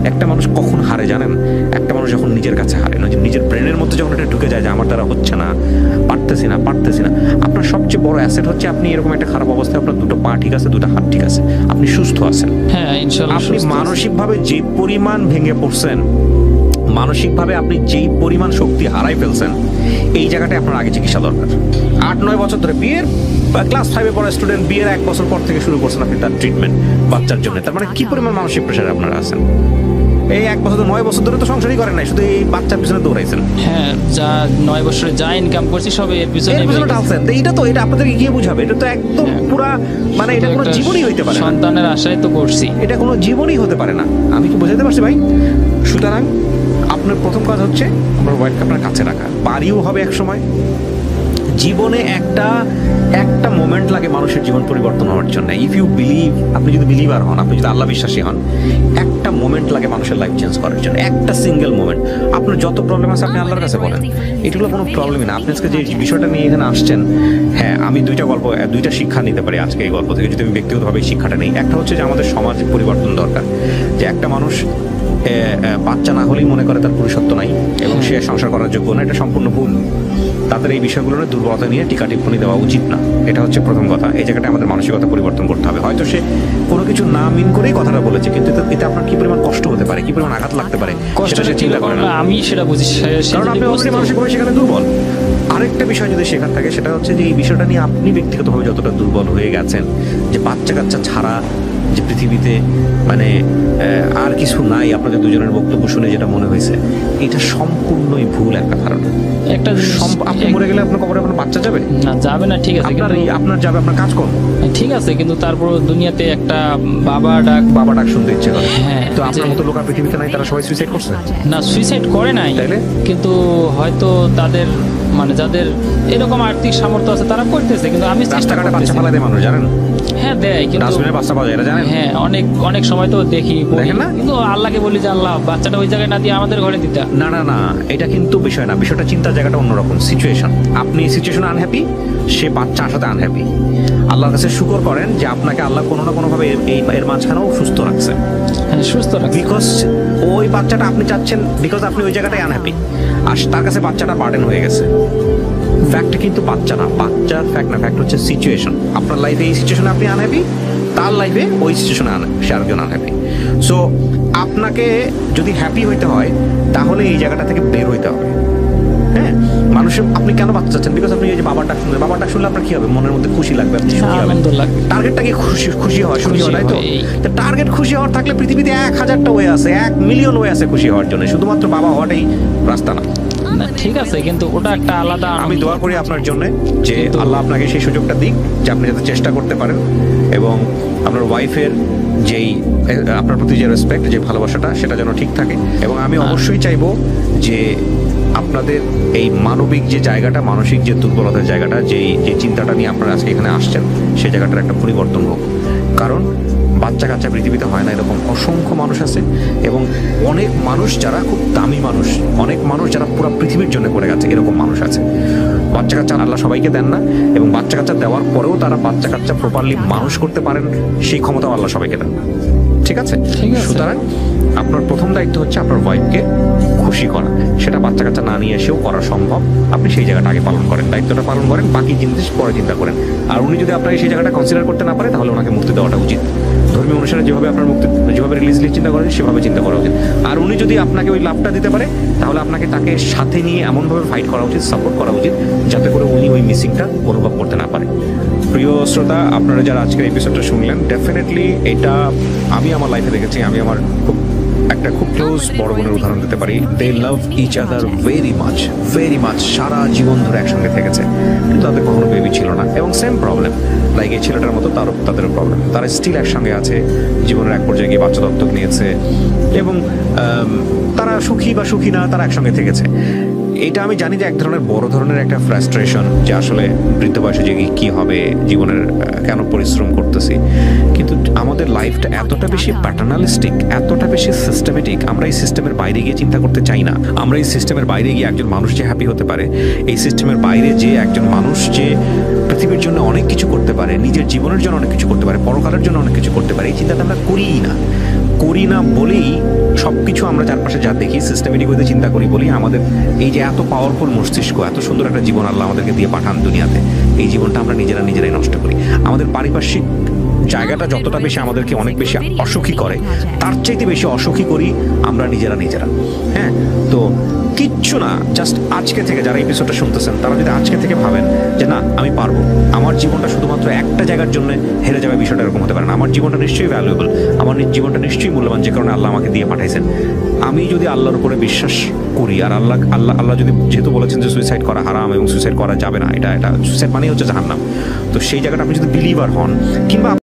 একটা মানুষ কখন হারে জানেন? একটা মানুষ যখন নিজের কাছে হারে, নিজের ব্রেনের মধ্যে যখন এটা ঢুকে যায় যে আমার দ্বারা হচ্ছে না, পারতেছি না। আপনার সবচেয়ে বড় অ্যাসেট হচ্ছে আপনি এরকম একটা খারাপ অবস্থায়, আপনার 2টো পা ঠিক আছে, 2টা হাত ঠিক আছে, আপনি সুস্থ আছেন। হ্যাঁ, ইনশাআল্লাহ। আপনি মানসিকভাবে যে পরিমাণ ভেঙে পড়ছেন, মানসিকভাবে আপনি যেই পরিমাণ শক্তি হারাই ফেলছেন, এই জায়গাটায় আপনার আগে চিকিৎসা দরকার। 8-9 বছর ধরে বিয়ের ক্লাস 5-এ পড়া স্টুডেন্ট, বিয়ের 1 বছর পর থেকে শুরু করছেন আপনি তার ট্রিটমেন্ট বাচ্চার জন্য। তার মানে কি পরিমাণ মানসিক প্রেশারে আপনারা আছেন? এই 1 বছর 9 বছর ধরে তো সংসারই করেন নাই, শুধু এই বাচ্চার পিছনে দৌড়াইছেন। হ্যাঁ, যা 9 বছরে যা ইনকাম করছি সব এর পিছনে ঢালছেন। তো এটা আপনাদেরকে গিয়ে বুঝাবে, এটা তো একদম পুরা, মানে এটা কোনো জীবনই হইতে পারে না। সন্তানের আশায় তো করছি, এটা কোনো জীবনই হতে পারে না। আমি কি বোঝাতে পারছি ভাই? সুতরাং আপনার প্রথম কাজ হচ্ছে আপনার ওয়াইফকে আপনার কাছে রাখা। বাড়িও হবে এক সময়, জীবনে একটা মোমেন্ট লাগে মানুষের জীবন পরিবর্তন হওয়ার জন্য। ইফ ইউ বিলিভ, আপনি যদি বিলিভার হন, আপনি যদি আল্লাহ বিশ্বাসী হন, একটা মোমেন্ট লাগে মানুষের লাইফ চেঞ্জ করার জন্য, একটা সিঙ্গেল মোমেন্ট। আপনার যত প্রবলেম আছে আপনি আল্লাহর কাছে বলেন, এগুলো কোনো প্রবলেমই না। আপনি আজকে যে বিষয়টা নিয়ে এখানে আসছেন, হ্যাঁ আমি দুইটা শিক্ষা নিতে পারি আজকে এই গল্প থেকে, যদি আমি ব্যক্তিগতভাবে এই শিক্ষাটা নেই। একটা হচ্ছে যে আমাদের সমাজ পরিবর্তন দরকার, যে একটা মানুষ বাচ্চা না হলেই মনে করে তার পুরুষত্ব নাই এবং সে সংসার করার যোগ্য না, এটা সম্পূর্ণ ভুল। তাদের এই বিষয়গুলো নিয়ে দুর্বলতা নিয়ে টিকা টিপ্পণী দেওয়া উচিত না, এটা হচ্ছে প্রথম কথা। এই জায়গাটা আমাদের মানসিকতা পরিবর্তন করতে হবে। হয়তো সে কোনো কিছু না মিন করেই কথাটা বলেছে, কিন্তু এতে আপনার কি পরিমাণ কষ্ট হতে পারে, কি পরিমাণ আঘাত লাগতে পারে, সেটা সে চিন্তা করে না। আমি সেটা বুঝি, কারণ আপনি অলরেডি মানসিকভাবে সেখানে দুর্বল। আরেকটা বিষয় যদি শেখার থাকে, সেটা হচ্ছে যে এই বিষয়টা নিয়ে আপনি ব্যক্তিগতভাবে যতটা দুর্বল হয়ে গেছেন, যে বাচ্চা কাচ্চা ছাড়া যে পৃথিবীতে মানে আর কিছু নাই, আপনাদের দুজনের বক্তব্য শুনে যেটা মনে হয়েছে, এটা সম্পূর্ণই ভুল একটা ধারণা। একটা আপনি মরে গেলে আপনার কবরে আপনার বাচ্চা যাবে না, যাবে না, ঠিক আছে, আপনার যাবে আপনার কাজকর্ম, ঠিক আছে, কিন্তু তারপর দুনিয়াতে একটা বাবা ডাক শুনতে ইচ্ছে করে। হ্যাঁ, তো আপনার মতো লোক আর পৃথিবীতে নাই, তারা সবাই সুইসাইড করছে না, সুইসাইড করে নাই, তাইলে? কিন্তু হয়তো তাদের মানে যাদের এরকম আর্থিক সামর্থ্য আছে তারা করতেছে, কিন্তু আমি রাস্তাঘাটে বাচ্চা ফেলা দেয় মানুষ, জানেন? হ্যাঁ দেয়, কিন্তু ডাস্টবিনে বাচ্চা পাওয়া যায়, এটা জানেন? হ্যাঁ, অনেক সময় তো দেখি দেখেন না? কিন্তু আল্লাহকে বলি যে আল্লাহ বাচ্চাটা ওই জায়গায় না দিয়ে আমাদের ঘরে দিতা। না, এটা কিন্তু বিষয় না, বিষয়টা চিন্তার জায়গাটা অন্যরকম। সিচুয়েশন, আপনি সিচুয়েশনে আনহ্যাপি, সে বাচ্চা আসাতে আনহ্যাপি। আল্লাহর কাছে শুকর করেন যে আপনাকে আল্লাহ কোনো না কোনোভাবে এর মাঝখানেও সুস্থ রাখছে। হ্যাঁ, সুস্থ রাখছে, বিকজ ওই বাচ্চাটা আপনি চাচ্ছেন, বিকজ আপনি ওই জায়গাটায় আনহ্যাপি, আর তার কাছে বাচ্চাটা বার্ডেন হয়ে গেছে। ফ্যাক্ট কিন্তু বাচ্চা না, বাচ্চার ফ্যাক্ট না, ফ্যাক্ট হচ্ছে সিচুয়েশন। আপনার লাইফে এই সিচুয়েশনে আপনি আনহ্যাপি, তার লাইফে ওই সিচুয়েশনে সে আরেকজন আনহ্যাপি। সো আপনাকে যদি হ্যাপি হইতে হয়, তাহলে এই জায়গাটা থেকে বের হইতে হবে। হ্যাঁ, মানুষের আপনি কেন বাচ্চা চাচ্ছেন? বিকজ আপনি এই যে বাবার ডাক শুনলেন, বাবার ডাক শুনলে আপনার কি হবে? মনের মধ্যে খুশি লাগবে, আপনি সুখী হবেন। আনন্দ লাগবে, টার্গেটটা কি খুশি হওয়া, সুখী হওয়া, তাই তো? তো টার্গেট খুশি হওয়ার থাকলে পৃথিবীতে 1000টা ওয়ে আছে, 1 মিলিয়ন ওয়ে আছে খুশি হওয়ার জন্য, শুধুমাত্র বাবা হওয়াটাই রাস্তা না। না, ঠিক আছে, কিন্তু ওটা একটা আলাদা। আমি দোয়া করি আপনার জন্য যে আল্লাহ আপনাকে সেই সুযোগটা দিক, যে আপনি যাতে চেষ্টা করতে পারেন এবং আপনার ওয়াইফের যেই আপনার প্রতি যে রেসপেক্ট, যে ভালোবাসাটা, সেটা যেন ঠিক থাকে। এবং আমি অবশ্যই চাইবো যে আপনাদের এই মানবিক যে জায়গাটা, মানসিক যে দুর্বলতার জায়গাটা, যে চিন্তাটা নিয়ে আপনারা আজকে এখানে আসছেন, সেই জায়গাটার একটা পরিবর্তন হোক। কারণ বাচ্চা কাচ্চা পৃথিবীতে হয় না, এরকম অসংখ্য মানুষ আছে। এবং অনেক মানুষ যারা খুব দামি মানুষ, অনেক মানুষ যারা পুরো পৃথিবীর জন্য করে গেছে, এরকম মানুষ আছে। বাচ্চা কাচ্চা আল্লাহ সবাইকে দেন না, এবং বাচ্চা কাচ্চা দেওয়ার পরেও তারা বাচ্চা কাচ্চা প্রপারলি মানুষ করতে পারেন, সেই ক্ষমতাও আল্লাহ সবাইকে দেন না। ঠিক আছে? সুতরাং আপনার প্রথম দায়িত্ব হচ্ছে আপনার ওয়াইফকে খুশি করা। সেটা বাচ্চা কাচ্চা না নিয়ে এসেও করা সম্ভব। আপনি সেই জায়গাটা আগে পালন করেন, দায়িত্বটা পালন করেন, বাকি জিনিস পরে চিন্তা করেন। আর উনি যদি আপনাকে সেই জায়গাটা কনসিডার করতে না পারে, তাহলে ওনাকে মুক্তি দেওয়াটা উচিত। ধর্মীয় অনুসারে যেভাবে আপনার যেভাবে রিলিজলি চিন্তা করেন, সেভাবে চিন্তা করা উচিত। আর উনি যদি আপনাকে ওই লাভটা দিতে পারে, তাহলে আপনাকে তাকে সাথে নিয়ে এমনভাবে ফাইট করা উচিত, সাপোর্ট করা উচিত, যাতে করে উনি ওই মিসিংটা অনুভব করতে না পারে। প্রিয় শ্রোতা, আপনারা যারা আজকের এপিসোডটা শুনলেন, ডেফিনেটলি এটা আমি আমার লাইফে দেখেছি। আমি আমার খুব ক্লোজ বড় বোনের উদাহরণ দিতে পারি। They love each other very much, সারা জীবন ধরে একসঙ্গে থেকেছে, কিন্তু তাদের কখনো বেবি ছিল না। এবং সেম প্রবলেম, লাইক এই ছেলেটার মতো তাদেরও প্রবলেম। তারা স্টিল একসঙ্গে আছে, জীবনের এক পর্যায়ে গিয়ে বাচ্চা দত্তক নিয়েছে, এবং তারা সুখী বা সুখী না, তারা একসঙ্গে থেকেছে। এটা আমি জানি যে এক ধরনের বড় ধরনের একটা ফ্রাস্ট্রেশন, যে আসলে বৃদ্ধ বয়সে যে কি হবে, জীবনের কেন পরিশ্রম করতেছি। কিন্তু আমাদের লাইফটা এতটা বেশি প্যাটার্নালিস্টিক, এতটা বেশি সিস্টেমেটিক, আমরা এই সিস্টেমের বাইরে গিয়ে চিন্তা করতে চাই না। আমরা এই সিস্টেমের বাইরে গিয়ে একজন মানুষ যে হ্যাপি হতে পারে, এই সিস্টেমের বাইরে যে একজন মানুষ যে পৃথিবীর জন্য অনেক কিছু করতে পারে, নিজের জীবনের জন্য অনেক কিছু করতে পারে, পরকালের জন্য অনেক কিছু করতে পারে, এই চিন্তাটা আমরা করি না বলেই সবকিছু আমরা চারপাশে যা দেখি সিস্টেমেটিক ওয়েতে চিন্তা করি বলেই আমাদের এই যে এত পাওয়ারফুল মস্তিষ্ক, এত সুন্দর একটা জীবন আল্লাহ আমাদেরকে দিয়ে পাঠান দুনিয়াতে, এই জীবনটা আমরা নিজেরাই নষ্ট করি। আমাদের পারিপার্শ্বিক জায়গাটা যতটা বেশি আমাদেরকে অনেক বেশি অসুখী করে, তার চাইতে বেশি অসুখী করি আমরা নিজেরা। হ্যাঁ, তো কিচ্ছু না, জাস্ট আজকে থেকে যারা এপিসোডটা শুনতেছেন, তারা যদি আজকে থেকে ভাবেন যে না, আমি পারবো, আমার জীবনটা শুধুমাত্র একটা জায়গার জন্য হেরে যাবে, বিষয়টা এরকম হতে পারে না। আমার জীবনটা নিশ্চয়ই ভ্যালুয়েবল, আমার জীবনটা নিশ্চয়ই মূল্যবান, যে কারণে আল্লাহ আমাকে দিয়ে পাঠাইছেন। আমি যদি আল্লাহর উপরে বিশ্বাস করি, আর আল্লাহ যদি যেহেতু বলেছেন যে সুইসাইড করা হারাম এবং সুইসাইড করা যাবে না, এটা সুইসাইড মানেই হচ্ছে জাহান্নাম, তো সেই জায়গাটা আপনি যদি বিলিভার হন, কিংবা